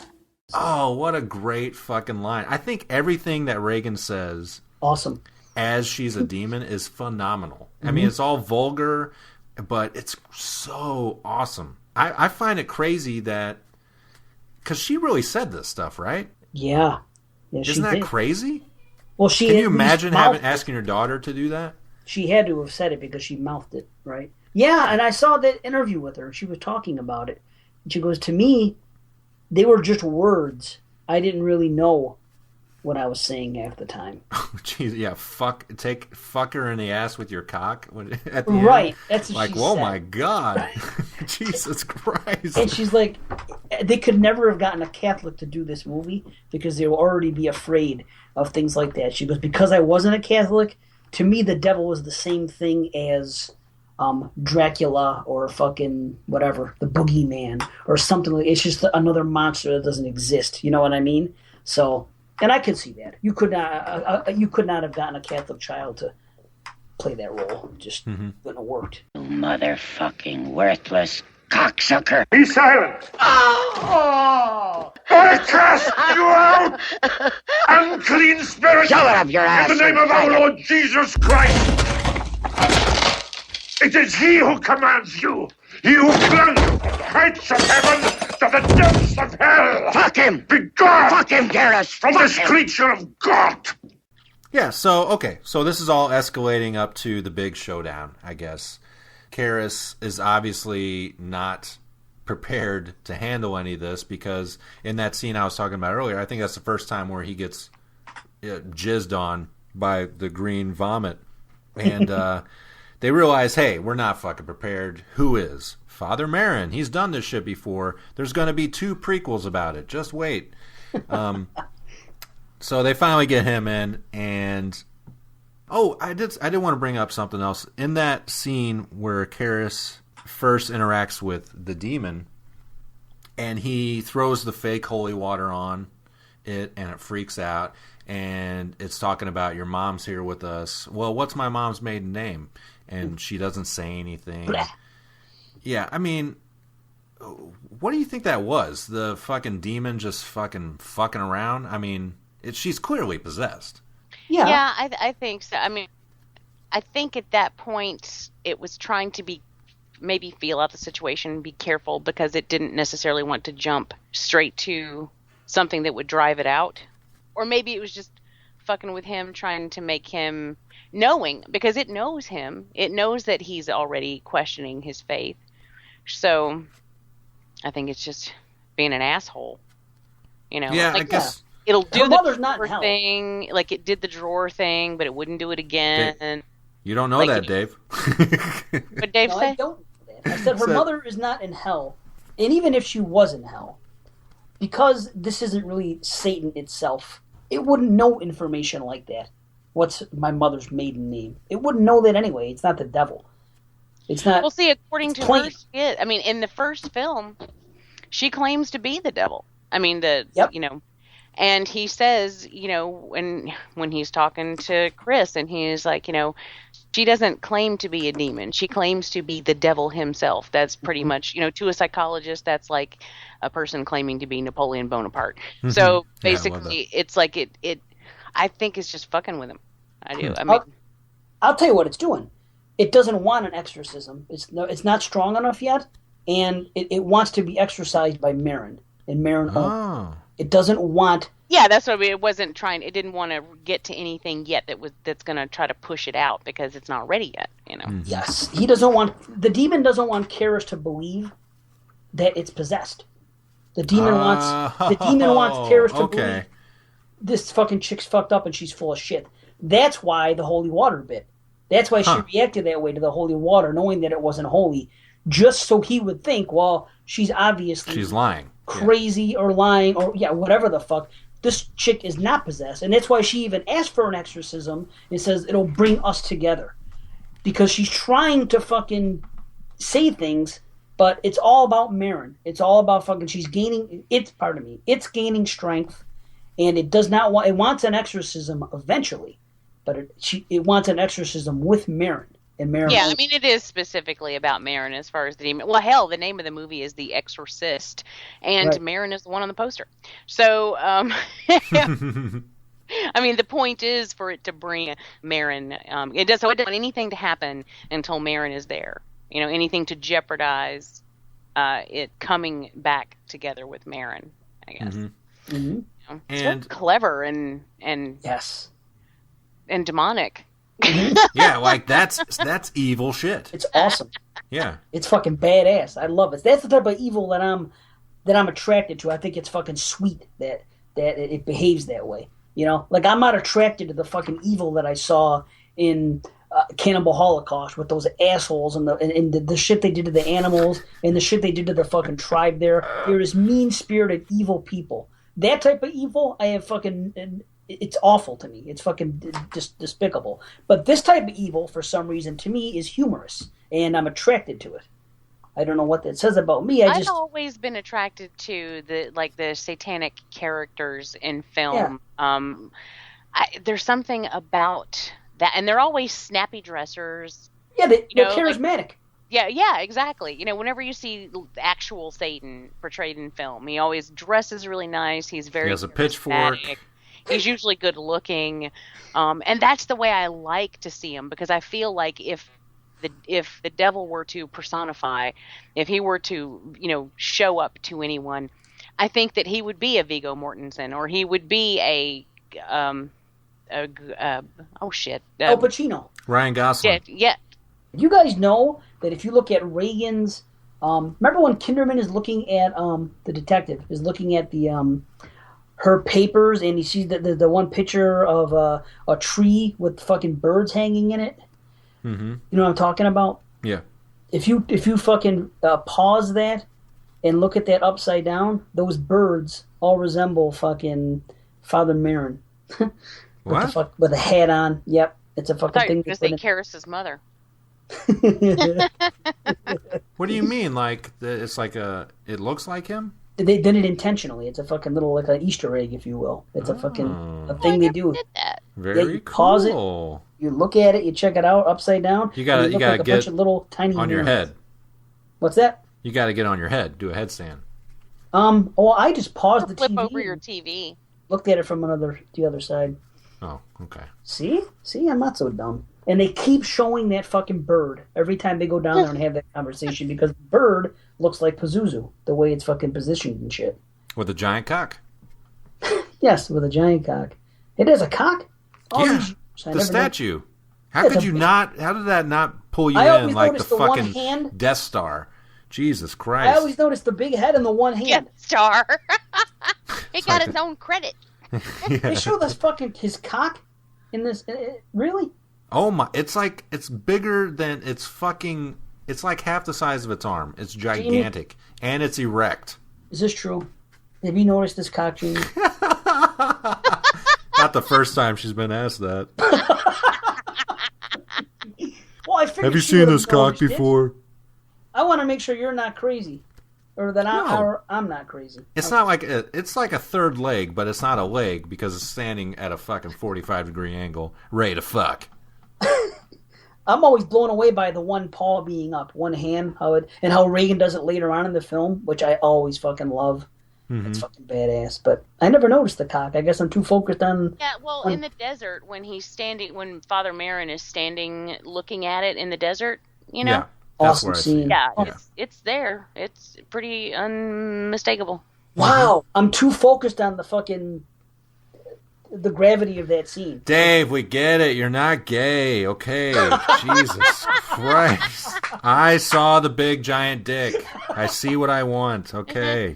Oh, what a great fucking line. I think everything that Reagan says, awesome, as she's a demon is phenomenal. Mm-hmm. I mean, it's all vulgar, but it's so awesome. I find it crazy that, because she really said this stuff, right? Yeah. Isn't that crazy? Well, can you imagine asking your daughter to do that? She had to have said it because she mouthed it, right? Yeah, and I saw that interview with her. She was talking about it. And she goes, to me, they were just words. I didn't really know what I was saying half the time. Jeez, yeah, fuck her in the ass with your cock at the right. end. That's what like, she whoa, said. My God, Jesus Christ! And she's like, they could never have gotten a Catholic to do this movie because they will already be afraid of things like that. She goes, because I wasn't a Catholic, to me the devil was the same thing as Dracula or fucking whatever, the boogeyman or something like. It's just another monster that doesn't exist. You know what I mean? So. And I could see that. You could not have gotten a Catholic child to play that role. It just wouldn't have worked. You motherfucking worthless cocksucker. Be silent. Oh! I cast you out! Unclean spirit! Shove it up your ass. In the name of our Lord Jesus Christ! It is he who commands you! He who plunged from the heights of heaven to the depths of hell! Fuck him! Be gone! Fuck him, Garrus! From this creature of God! Yeah, so this is all escalating up to the big showdown, I guess. Karis is obviously not prepared to handle any of this because in that scene I was talking about earlier, I think that's the first time where he gets jizzed on by the green vomit. And they realize, hey, we're not fucking prepared. Who is? Father Marin. He's done this shit before. There's going to be 2 prequels about it. Just wait. So they finally get him in, and I did want to bring up something else. In that scene where Karis first interacts with the demon, and he throws the fake holy water on, it, and it freaks out, and it's talking about your mom's here with us. Well, what's my mom's maiden name? And she doesn't say anything. Blah. Yeah, I mean, what do you think that was? The fucking demon just fucking around? I mean, she's clearly possessed. Yeah, I think so. I mean, I think at that point it was trying to maybe feel out the situation, be careful, because it didn't necessarily want to jump straight to something that would drive it out. Or maybe it was just fucking with him, trying to make him knowing, because it knows him. It knows that he's already questioning his faith. So I think it's just being an asshole. You know? Yeah, I guess. It'll do mother's the not in drawer hell. thing, like it did the drawer thing, but it wouldn't do it again. You don't know that, Dave. What Dave No, say? I don't know that. I said her mother is not in hell. And even if she was in hell, because this isn't really Satan itself, it wouldn't know information like that. What's my mother's maiden name? It wouldn't know that anyway. It's not the devil. It's not. Well, see, according to plain. her, I mean, in the first film, she claims to be the devil. I mean, you know, and he says, you know, when he's talking to Chris, and he's like, you know, she doesn't claim to be a demon. She claims to be the devil himself. That's pretty much, you know, to a psychologist, that's like a person claiming to be Napoleon Bonaparte. So basically, it's like it. I think it's just fucking with him. I do. I mean, I'll tell you what it's doing. It doesn't want an exorcism. It's not strong enough yet, and it wants to be exorcised by Marin, and Marin only. It doesn't want. Yeah, that's what it wasn't trying. It didn't want to get to anything yet that's going to try to push it out, because it's not ready yet. You know. Yes, he doesn't want. The demon doesn't want Karis to believe that it's possessed. The demon wants. The demon wants Karis to believe this fucking chick's fucked up and she's full of shit. That's why the holy water bit. That's why she reacted that way to the holy water, knowing that it wasn't holy, just so he would think, well, she's lying, crazy or lying or whatever the fuck. This chick is not possessed, and that's why she even asked for an exorcism and says it'll bring us together, because she's trying to fucking say things, but it's all about Marin. It's all about fucking. She's gaining. It's gaining strength, and it does not want. It wants an exorcism eventually. But it wants an exorcism with Marin. And Marin. Yeah, I mean, it is specifically about Marin as far as the demon. Well, hell, the name of the movie is The Exorcist, and Marin is the one on the poster. So, I mean, the point is for it to bring Marin. It doesn't want anything to happen until Marin is there. You know, anything to jeopardize it coming back together with Marin, I guess. Mm-hmm. Mm-hmm. You know, it's very clever and yes. And demonic. Yeah, like that's evil shit. It's awesome. Yeah, it's fucking badass. I love it. That's the type of evil that I'm attracted to. I think it's fucking sweet that it behaves that way. You know, like I'm not attracted to the fucking evil that I saw in Cannibal Holocaust with those assholes and the shit they did to the animals and the shit they did to the fucking tribe there. They're just mean-spirited, evil people. That type of evil, I have fucking. It's awful to me. It's fucking just despicable. But this type of evil, for some reason, to me, is humorous, and I'm attracted to it. I don't know what that says about me. I've always been attracted to the satanic characters in film. Yeah. There's something about that, and they're always snappy dressers. Yeah, they're charismatic. Yeah, exactly. You know, whenever you see actual Satan portrayed in film, he always dresses really nice. He has a pitchfork. He's usually good looking, and that's the way I like to see him, because I feel like if the devil were to personify, if he were to, you know, show up to anyone, I think that he would be a Viggo Mortensen, or he would be Al Pacino, Ryan Gosling. Yeah. You guys know that if you look at Reagan's, remember when Kinderman is looking at the detective is looking at the her papers, and he sees the one picture of a tree with fucking birds hanging in it. Mm-hmm. You know what I'm talking about? Yeah. If you fucking pause that and look at that upside down, those birds all resemble fucking Father Marin. What? With a hat on. Yep, it's a fucking thing. Because they Karis's mother. What do you mean? Like it's like it looks like him? They did it intentionally. It's a fucking little, like an Easter egg, if you will. It's a fucking a thing they do. Did that. Very you cool. Pause it, you look at it, you check it out upside down. You gotta like a get bunch of little tiny on your mirrors. head. What's that? You gotta get on your head. Do a headstand. Well, I just paused the Flip TV. over your TV. Looked at it from the other side. Oh, okay. See, I'm not so dumb. And they keep showing that fucking bird every time they go down there and have that conversation because the bird looks like Pazuzu, the way it's fucking positioned and shit. With a giant cock. Yes, with a giant cock. It is a cock. Yeah, the statue. How could you not? How did that not pull you in like the fucking Death Star? Jesus Christ! I always noticed the big head and the one hand. Death Star. It got its own credit. They show this fucking his cock in this. Really? Oh my! It's bigger than it's fucking. It's like half the size of its arm. It's gigantic and it's erect. Is this true? Have you noticed this cock, Jamie? Not the first time she's been asked that. Well, I figured have you seen this cock before? I want to make sure you're not crazy, or that I'm not crazy. It's not like it's like a third leg, but it's not a leg because it's standing at a fucking 45-degree angle, ready to fuck. I'm always blown away by the one paw being up, one hand, how Reagan does it later on in the film, which I always fucking love. Mm-hmm. It's fucking badass. But I never noticed the cock. I guess I'm too focused on. Yeah, well, in the desert when Father Marin is standing looking at it in the desert, you know. Yeah, awesome scene. Yeah, it's there. It's pretty unmistakable. Wow, I'm too focused on the gravity of that scene. Dave, we get it. You're not gay. Okay. Jesus Christ. I saw the big giant dick. I see what I want. Okay.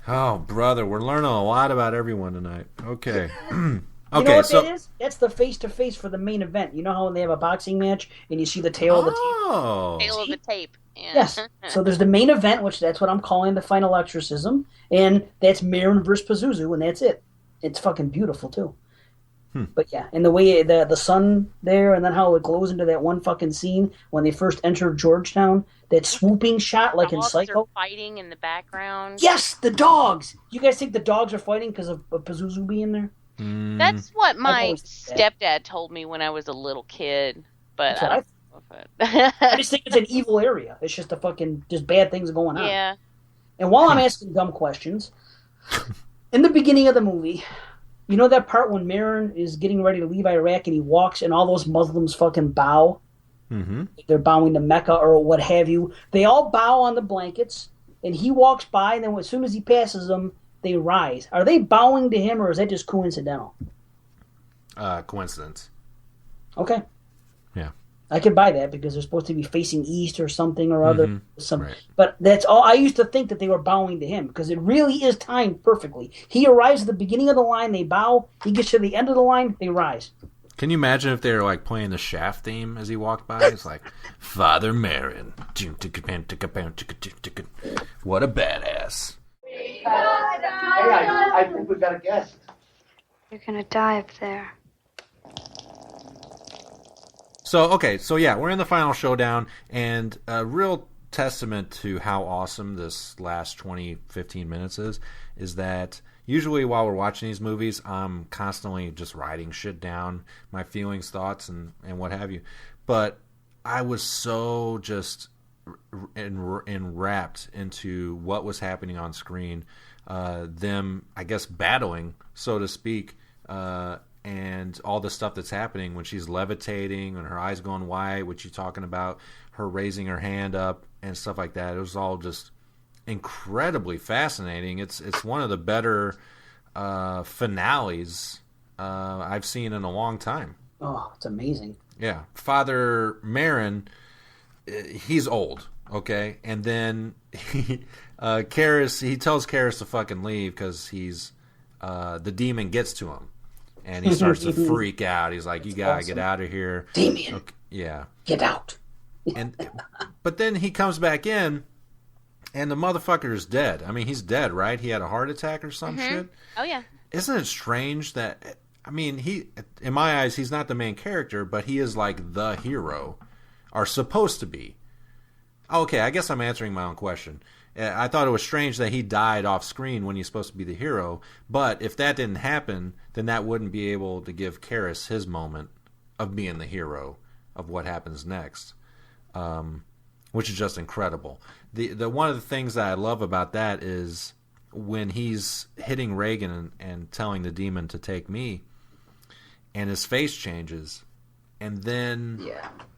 Oh, brother, we're learning a lot about everyone tonight. Okay. You know what that is? That's the face-to-face for the main event. You know how when they have a boxing match and you see the tail of the tape? Tail of the tape. Yeah. Yes. So there's the main event, which that's what I'm calling the final exorcism, and that's Marin versus Pazuzu, and that's it. It's fucking beautiful, too. But yeah, and the way the sun there, and then how it glows into that one fucking scene when they first enter Georgetown, that swooping shot like in Psycho. Are fighting in the background. Yes, the dogs! You guys think the dogs are fighting because of Pazuzu being there? That's what my stepdad told me when I was a little kid, but I don't know if it... I just think it's an evil area. It's just just bad things going on. Yeah. And while I'm asking dumb questions, in the beginning of the movie, you know that part when Marin is getting ready to leave Iraq and he walks and all those Muslims fucking bow? Mm-hmm. They're bowing to Mecca or what have you. They all bow on the blankets and he walks by and then as soon as he passes them, they rise. Are they bowing to him or is that just coincidental? Coincidence. Okay. Yeah. I could buy that because they're supposed to be facing east or something or other. Right. But that's all. I used to think that they were bowing to him because it really is timed perfectly. He arrives at the beginning of the line, they bow. He gets to the end of the line, they rise. Can you imagine if they were like playing the Shaft theme as he walked by? It's like, Father Marin. What a badass. Hey, I think we've got a guest. You're gonna die up there. So yeah, we're in the final showdown, and a real testament to how awesome this last 15 minutes is that usually while we're watching these movies, I'm constantly just writing shit down, my feelings, thoughts, and what have you. But I was so just enwrapped into what was happening on screen, them, I guess, battling, so to speak, and all the stuff that's happening when she's levitating and her eyes going white, what you're talking about, her raising her hand up and stuff like that. It was all just incredibly fascinating. It's one of the better finales I've seen in a long time. Oh, it's amazing. Yeah. Father Marin, he's old, okay? And then he tells Karras to fucking leave because the demon gets to him. And he starts to freak out. He's like, "You gotta get out of here, Damien. Okay, yeah, get out." But then he comes back in, and the motherfucker is dead. I mean, he's dead, right? He had a heart attack or some shit. Oh yeah. Isn't it strange that? I mean, in my eyes, he's not the main character, but he is like the hero, or supposed to be. Okay, I guess I'm answering my own question. I thought it was strange that he died off screen when he's supposed to be the hero. But if that didn't happen, then that wouldn't be able to give Karras his moment of being the hero of what happens next, which is just incredible. The one of the things that I love about that is when he's hitting Reagan and telling the demon to take me, and his face changes, and then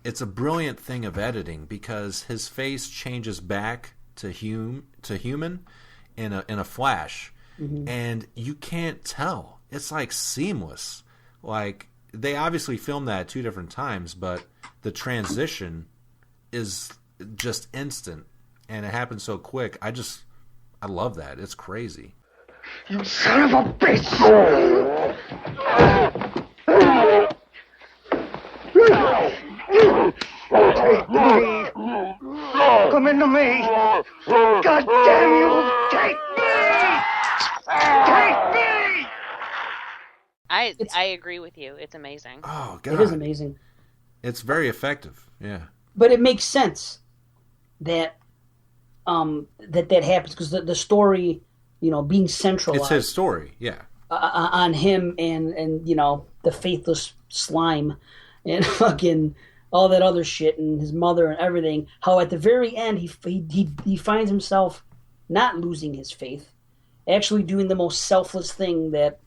it's a brilliant thing of editing because his face changes back to human in a flash, and you can't tell. It's like seamless. Like they obviously filmed that at 2 different times, but the transition is just instant, and it happens so quick. I love that. It's crazy. You son of a bitch! Take me! Come into me! God damn you! Take me! Take me! I agree with you. It's amazing. Oh God, it is amazing. It's very effective. Yeah, but it makes sense that that happens because the story, being centralized. It's his story. Yeah. On him and the faithless slime and fucking all that other shit and his mother and everything. How at the very end he finds himself not losing his faith, actually doing the most selfless thing that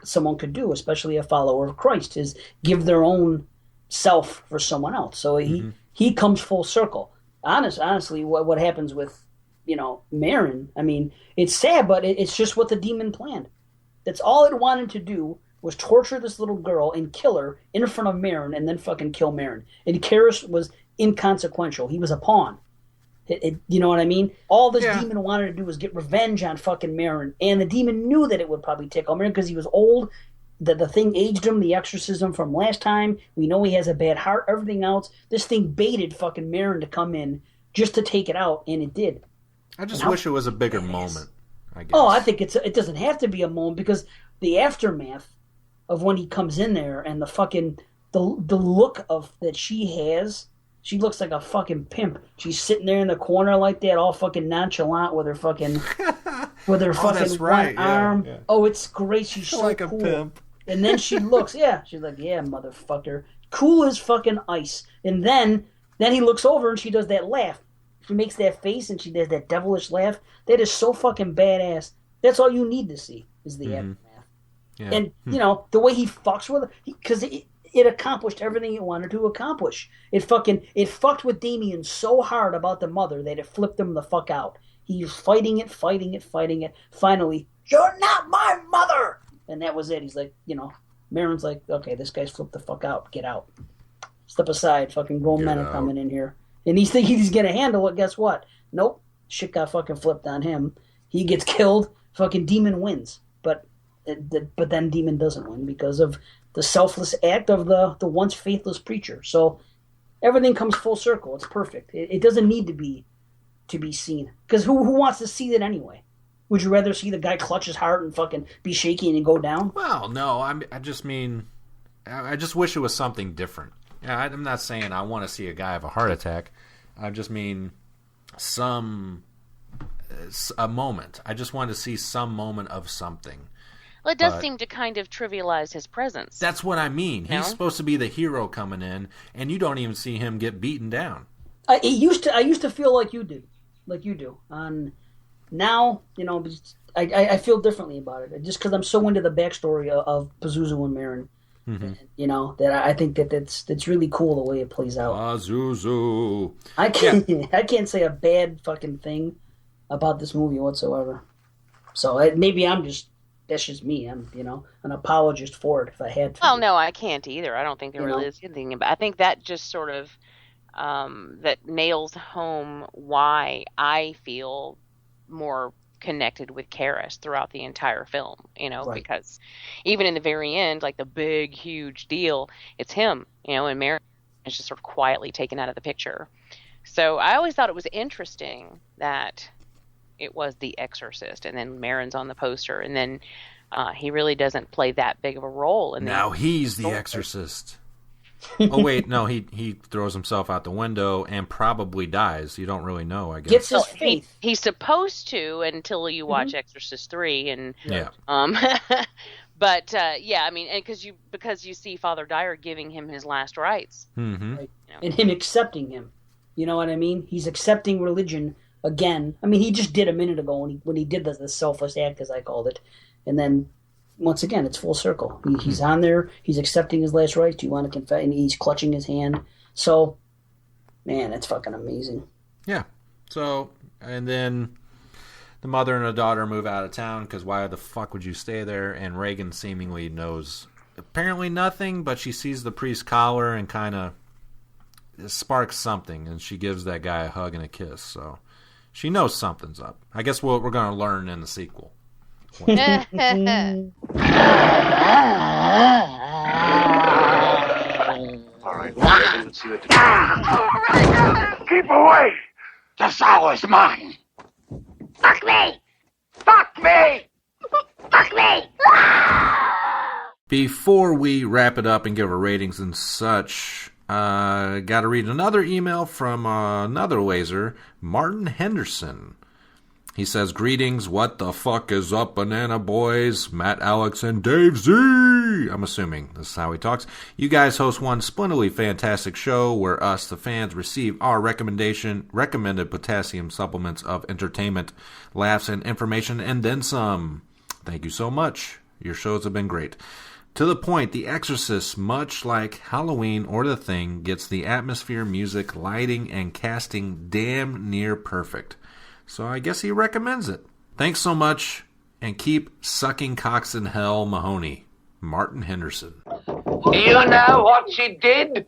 someone could do, especially a follower of Christ, is give their own self for someone else. So he comes full circle. Honestly, what happens with Marin? I mean, it's sad, but it's just what the demon planned. That's all it wanted to do was torture this little girl and kill her in front of Marin and then fucking kill Marin. And Karras was inconsequential. He was a pawn. You know what I mean? All this demon wanted to do was get revenge on fucking Marin. And the demon knew that it would probably tickle Marin because he was old. The thing aged him, the exorcism from last time. We know he has a bad heart, everything else. This thing baited fucking Marin to come in just to take it out, and it did. I just wish it was a bigger moment, I guess. Oh, I think it doesn't have to be a moment because the aftermath of when he comes in there and the fucking the look of that she has, she looks like a fucking pimp. She's sitting there in the corner like that, all fucking nonchalant with her fucking one arm. Yeah. Oh, it's great. She's so like cool. A pimp. And then she looks, she's like, yeah, motherfucker, cool as fucking ice. And then he looks over and she does that laugh. She makes that face and she does that devilish laugh. That is so fucking badass. That's all you need to see is the aftermath. Yeah. And the way he fucks with her, because it accomplished everything it wanted to accomplish. It fucked with Damien so hard about the mother that it flipped him the fuck out. He was fighting it. Finally, you're not my mother. And that was it. He's like, Marin's like, okay, this guy's flipped the fuck out. Get out. Step aside. Fucking grown men are coming in here. And he's thinking he's going to handle it. Guess what? Nope. Shit got fucking flipped on him. He gets killed. Fucking demon wins. But then demon doesn't win because of the selfless act of the once faithless preacher. So everything comes full circle. It's perfect. It doesn't need to be seen. Because who wants to see that anyway? Would you rather see the guy clutch his heart and fucking be shaky and go down? Well, no. I just mean, I just wish it was something different. I'm not saying I want to see a guy have a heart attack. I just mean a moment. I just want to see some moment of something. Well, it does seem to kind of trivialize his presence. That's what I mean. He's supposed to be the hero coming in, and you don't even see him get beaten down. I used to feel like you do. Now, I feel differently about it. Just because I'm so into the backstory of Pazuzu and Marin. Mm-hmm. That I think that's really cool the way it plays out. Pazuzu. I can't say a bad fucking thing about this movie whatsoever. So maybe that's just me. I'm, an apologist for it if I had to. Well, no, I can't either. I don't think there really is anything about. I think that just sort of that nails home why I feel more connected with Karras throughout the entire film. Right. Because even in the very end, like the big, huge deal, it's him. And Marin is just sort of quietly taken out of the picture. So I always thought it was interesting that it was the Exorcist, and then Marin's on the poster, and then he really doesn't play that big of a role. Now he's the Exorcist. Oh wait, no, he throws himself out the window and probably dies. You don't really know, I guess. Gets his faith. He's supposed to until you watch Exorcist 3, and yeah. But yeah, I mean, and because you see Father Dyer giving him his last rites, Right. And him accepting him. You know what I mean? He's accepting religion again. I mean, he just did a minute ago when he did the selfless act, as I called it, and then once again, it's full circle. He's on there. He's accepting his last rites. Do you want to confess? And he's clutching his hand. So, man, that's fucking amazing. Yeah. So, and then the mother and the daughter move out of town because why the fuck would you stay there? And Reagan seemingly knows apparently nothing, but she sees the priest's collar and kind of sparks something, and she gives that guy a hug and a kiss. So she knows something's up. I guess we're going to learn in the sequel. All right, let's see what keep away! The soul is mine! Fuck me! Fuck me! Fuck me! Before we wrap it up and give our ratings and such, got to read another email from another laser, Martin Henderson. He says, greetings, what the fuck is up, Banana Boys? Matt, Alex, and Dave Z. I'm assuming this is how he talks. You guys host one splendidly fantastic show where us, the fans, receive our recommended potassium supplements of entertainment, laughs, and information, and then some. Thank you so much. Your shows have been great. To the point, The Exorcist, much like Halloween or The Thing, gets the atmosphere, music, lighting, and casting damn near perfect. So I guess he recommends it. Thanks so much, and keep sucking cocks in hell, Mahoney. Martin Henderson. You know what she did?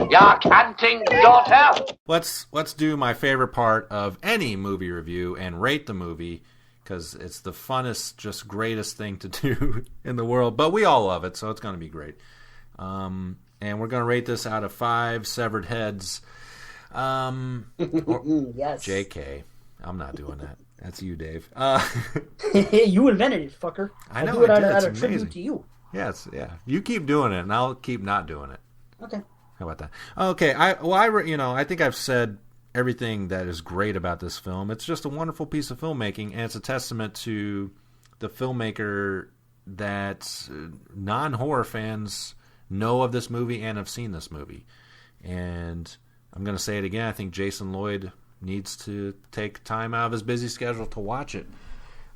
Your canting daughter. Let's do my favorite part of any movie review and rate the movie, because it's the funnest, just greatest thing to do in the world. But we all love it, so it's going to be great. And we're going to rate this out of 5 severed heads. Yes. JK. I'm not doing that. That's you, Dave. You invented it, fucker. I know. I'll do it out it's of tribute amazing. to you. Yes, yeah. You keep doing it, and I'll keep not doing it. Okay. How about that? Okay. I think I've said everything that is great about this film. It's just a wonderful piece of filmmaking, and it's a testament to the filmmaker that non-horror fans know of this movie and have seen this movie. And I'm going to say it again. I think Jason Lloyd needs to take time out of his busy schedule to watch it.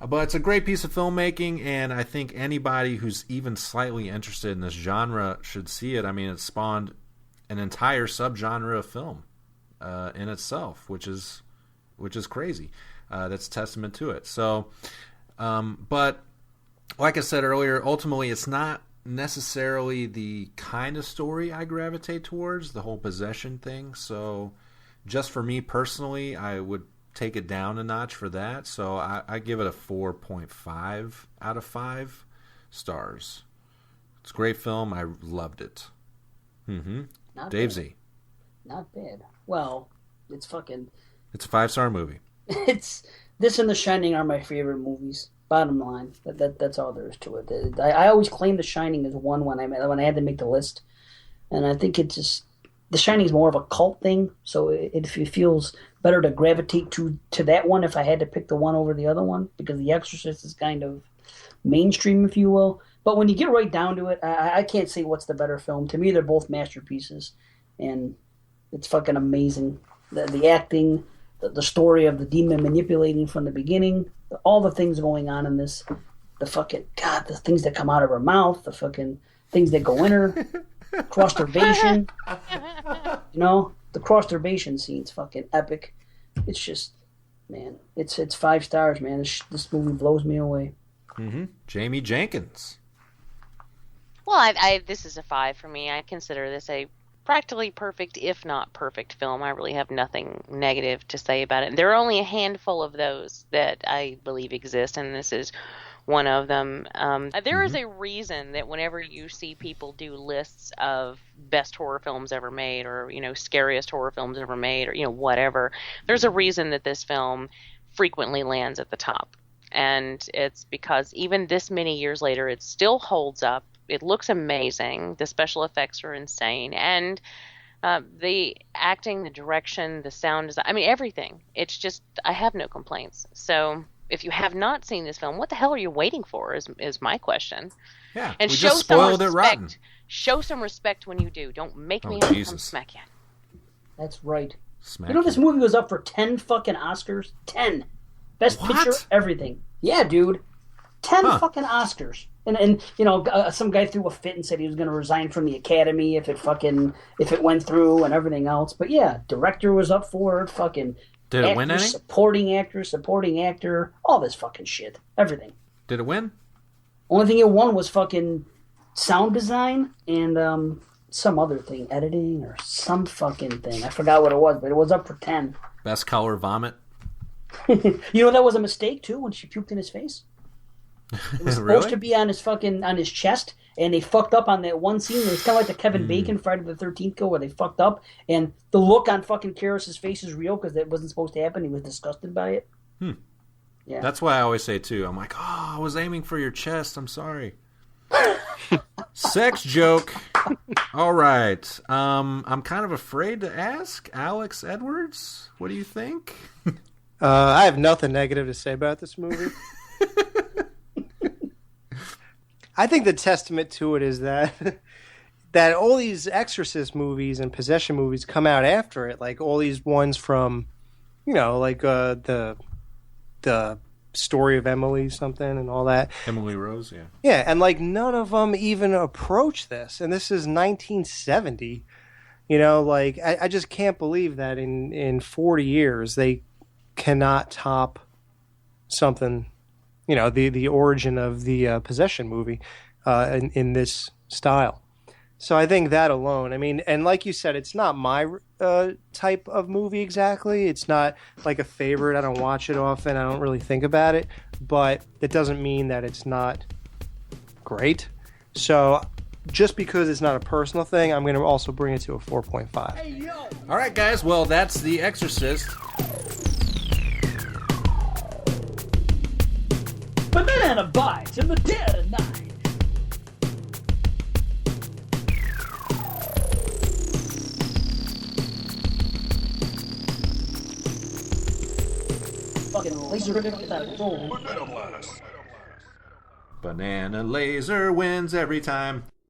But it's a great piece of filmmaking, and I think anybody who's even slightly interested in this genre should see it. I mean, it spawned an entire subgenre of film in itself, which is crazy. That's a testament to it. So, but like I said earlier, ultimately it's not necessarily the kind of story I gravitate towards, the whole possession thing. So just for me personally, I would take it down a notch for that. So I give it a 4.5 out of 5 stars. It's a great film. I loved it. Not Dave bad. Z. Not bad. Well, it's fucking... It's a 5-star movie. It's this and The Shining are my favorite movies. Bottom line, that's all there is to it. I always claim The Shining as one when I had to make the list, and I think it's just The Shining is more of a cult thing, so it feels better to gravitate to that one if I had to pick the one over the other one, because The Exorcist is kind of mainstream, if you will. But when you get right down to it, I can't say what's the better film. To me, they're both masterpieces, and it's fucking amazing. The acting, the story of the demon manipulating from the beginning, all the things going on in this, the things that come out of her mouth, the fucking things that go in her, cross-turbation, the cross-turbation scene's fucking epic. It's just, man, it's 5 stars, man. This movie blows me away. Jamie Jenkins. Well, this is a 5 for me. I consider this a practically perfect, if not perfect, film. I really have nothing negative to say about it. And there are only a handful of those that I believe exist, and this is one of them. There is a reason that whenever you see people do lists of best horror films ever made, or scariest horror films ever made, or whatever, there's a reason that this film frequently lands at the top. And it's because even this many years later, it still holds up. it looks amazing. The special effects are insane, and the acting, the direction, the sound design. I mean, everything. It's just, I have no complaints. So if you have not seen this film, what the hell are you waiting for? Is my question. Yeah, and we show just spoiled some it rotten. respect. Show some respect when you do. Don't make me have to come smack you. That's right. Smack you know this movie was up for 10 fucking Oscars? 10. Best picture, everything. Yeah, dude. 10 fucking Oscars. And you know, some guy threw a fit and said he was going to resign from the Academy if it went through and everything else. But yeah, director was up for it. Fucking did it win any? Supporting actor, all this fucking shit, everything. Did it win? Only thing it won was fucking sound design and some other thing, editing or some fucking thing. I forgot what it was, but it was up for 10. Best color vomit. You know that was a mistake too when she puked in his face. It was supposed to be on his chest, and they fucked up on that one scene. It was kind of like the Kevin Bacon Friday the 13th kill where they fucked up, and the look on fucking Karras' face is real because that wasn't supposed to happen. He was disgusted by it. Yeah, that's why I always say too. I'm like, oh, I was aiming for your chest. I'm sorry. Sex joke. All right. I'm kind of afraid to ask Alex Edwards. What do you think? I have nothing negative to say about this movie. I think the testament to it is that all these Exorcist movies and possession movies come out after it, like all these ones from, you know, like the story of Emily something and all that. Emily Rose, yeah. Yeah, and like none of them even approach this, and this is 1970. You know, like I just can't believe that in 40 years they cannot top something. You know, the origin of the possession movie in this style. So I think that alone, I mean, and like you said, it's not my type of movie exactly. It's not like a favorite. I don't watch it often. I don't really think about it. But it doesn't mean that it's not great. So just because it's not a personal thing, I'm going to also bring it to a 4.5. Hey, yo. All right, guys. Well, that's The Exorcist. Banana bites in the dead of night. Fucking laser Banana Laser wins every time.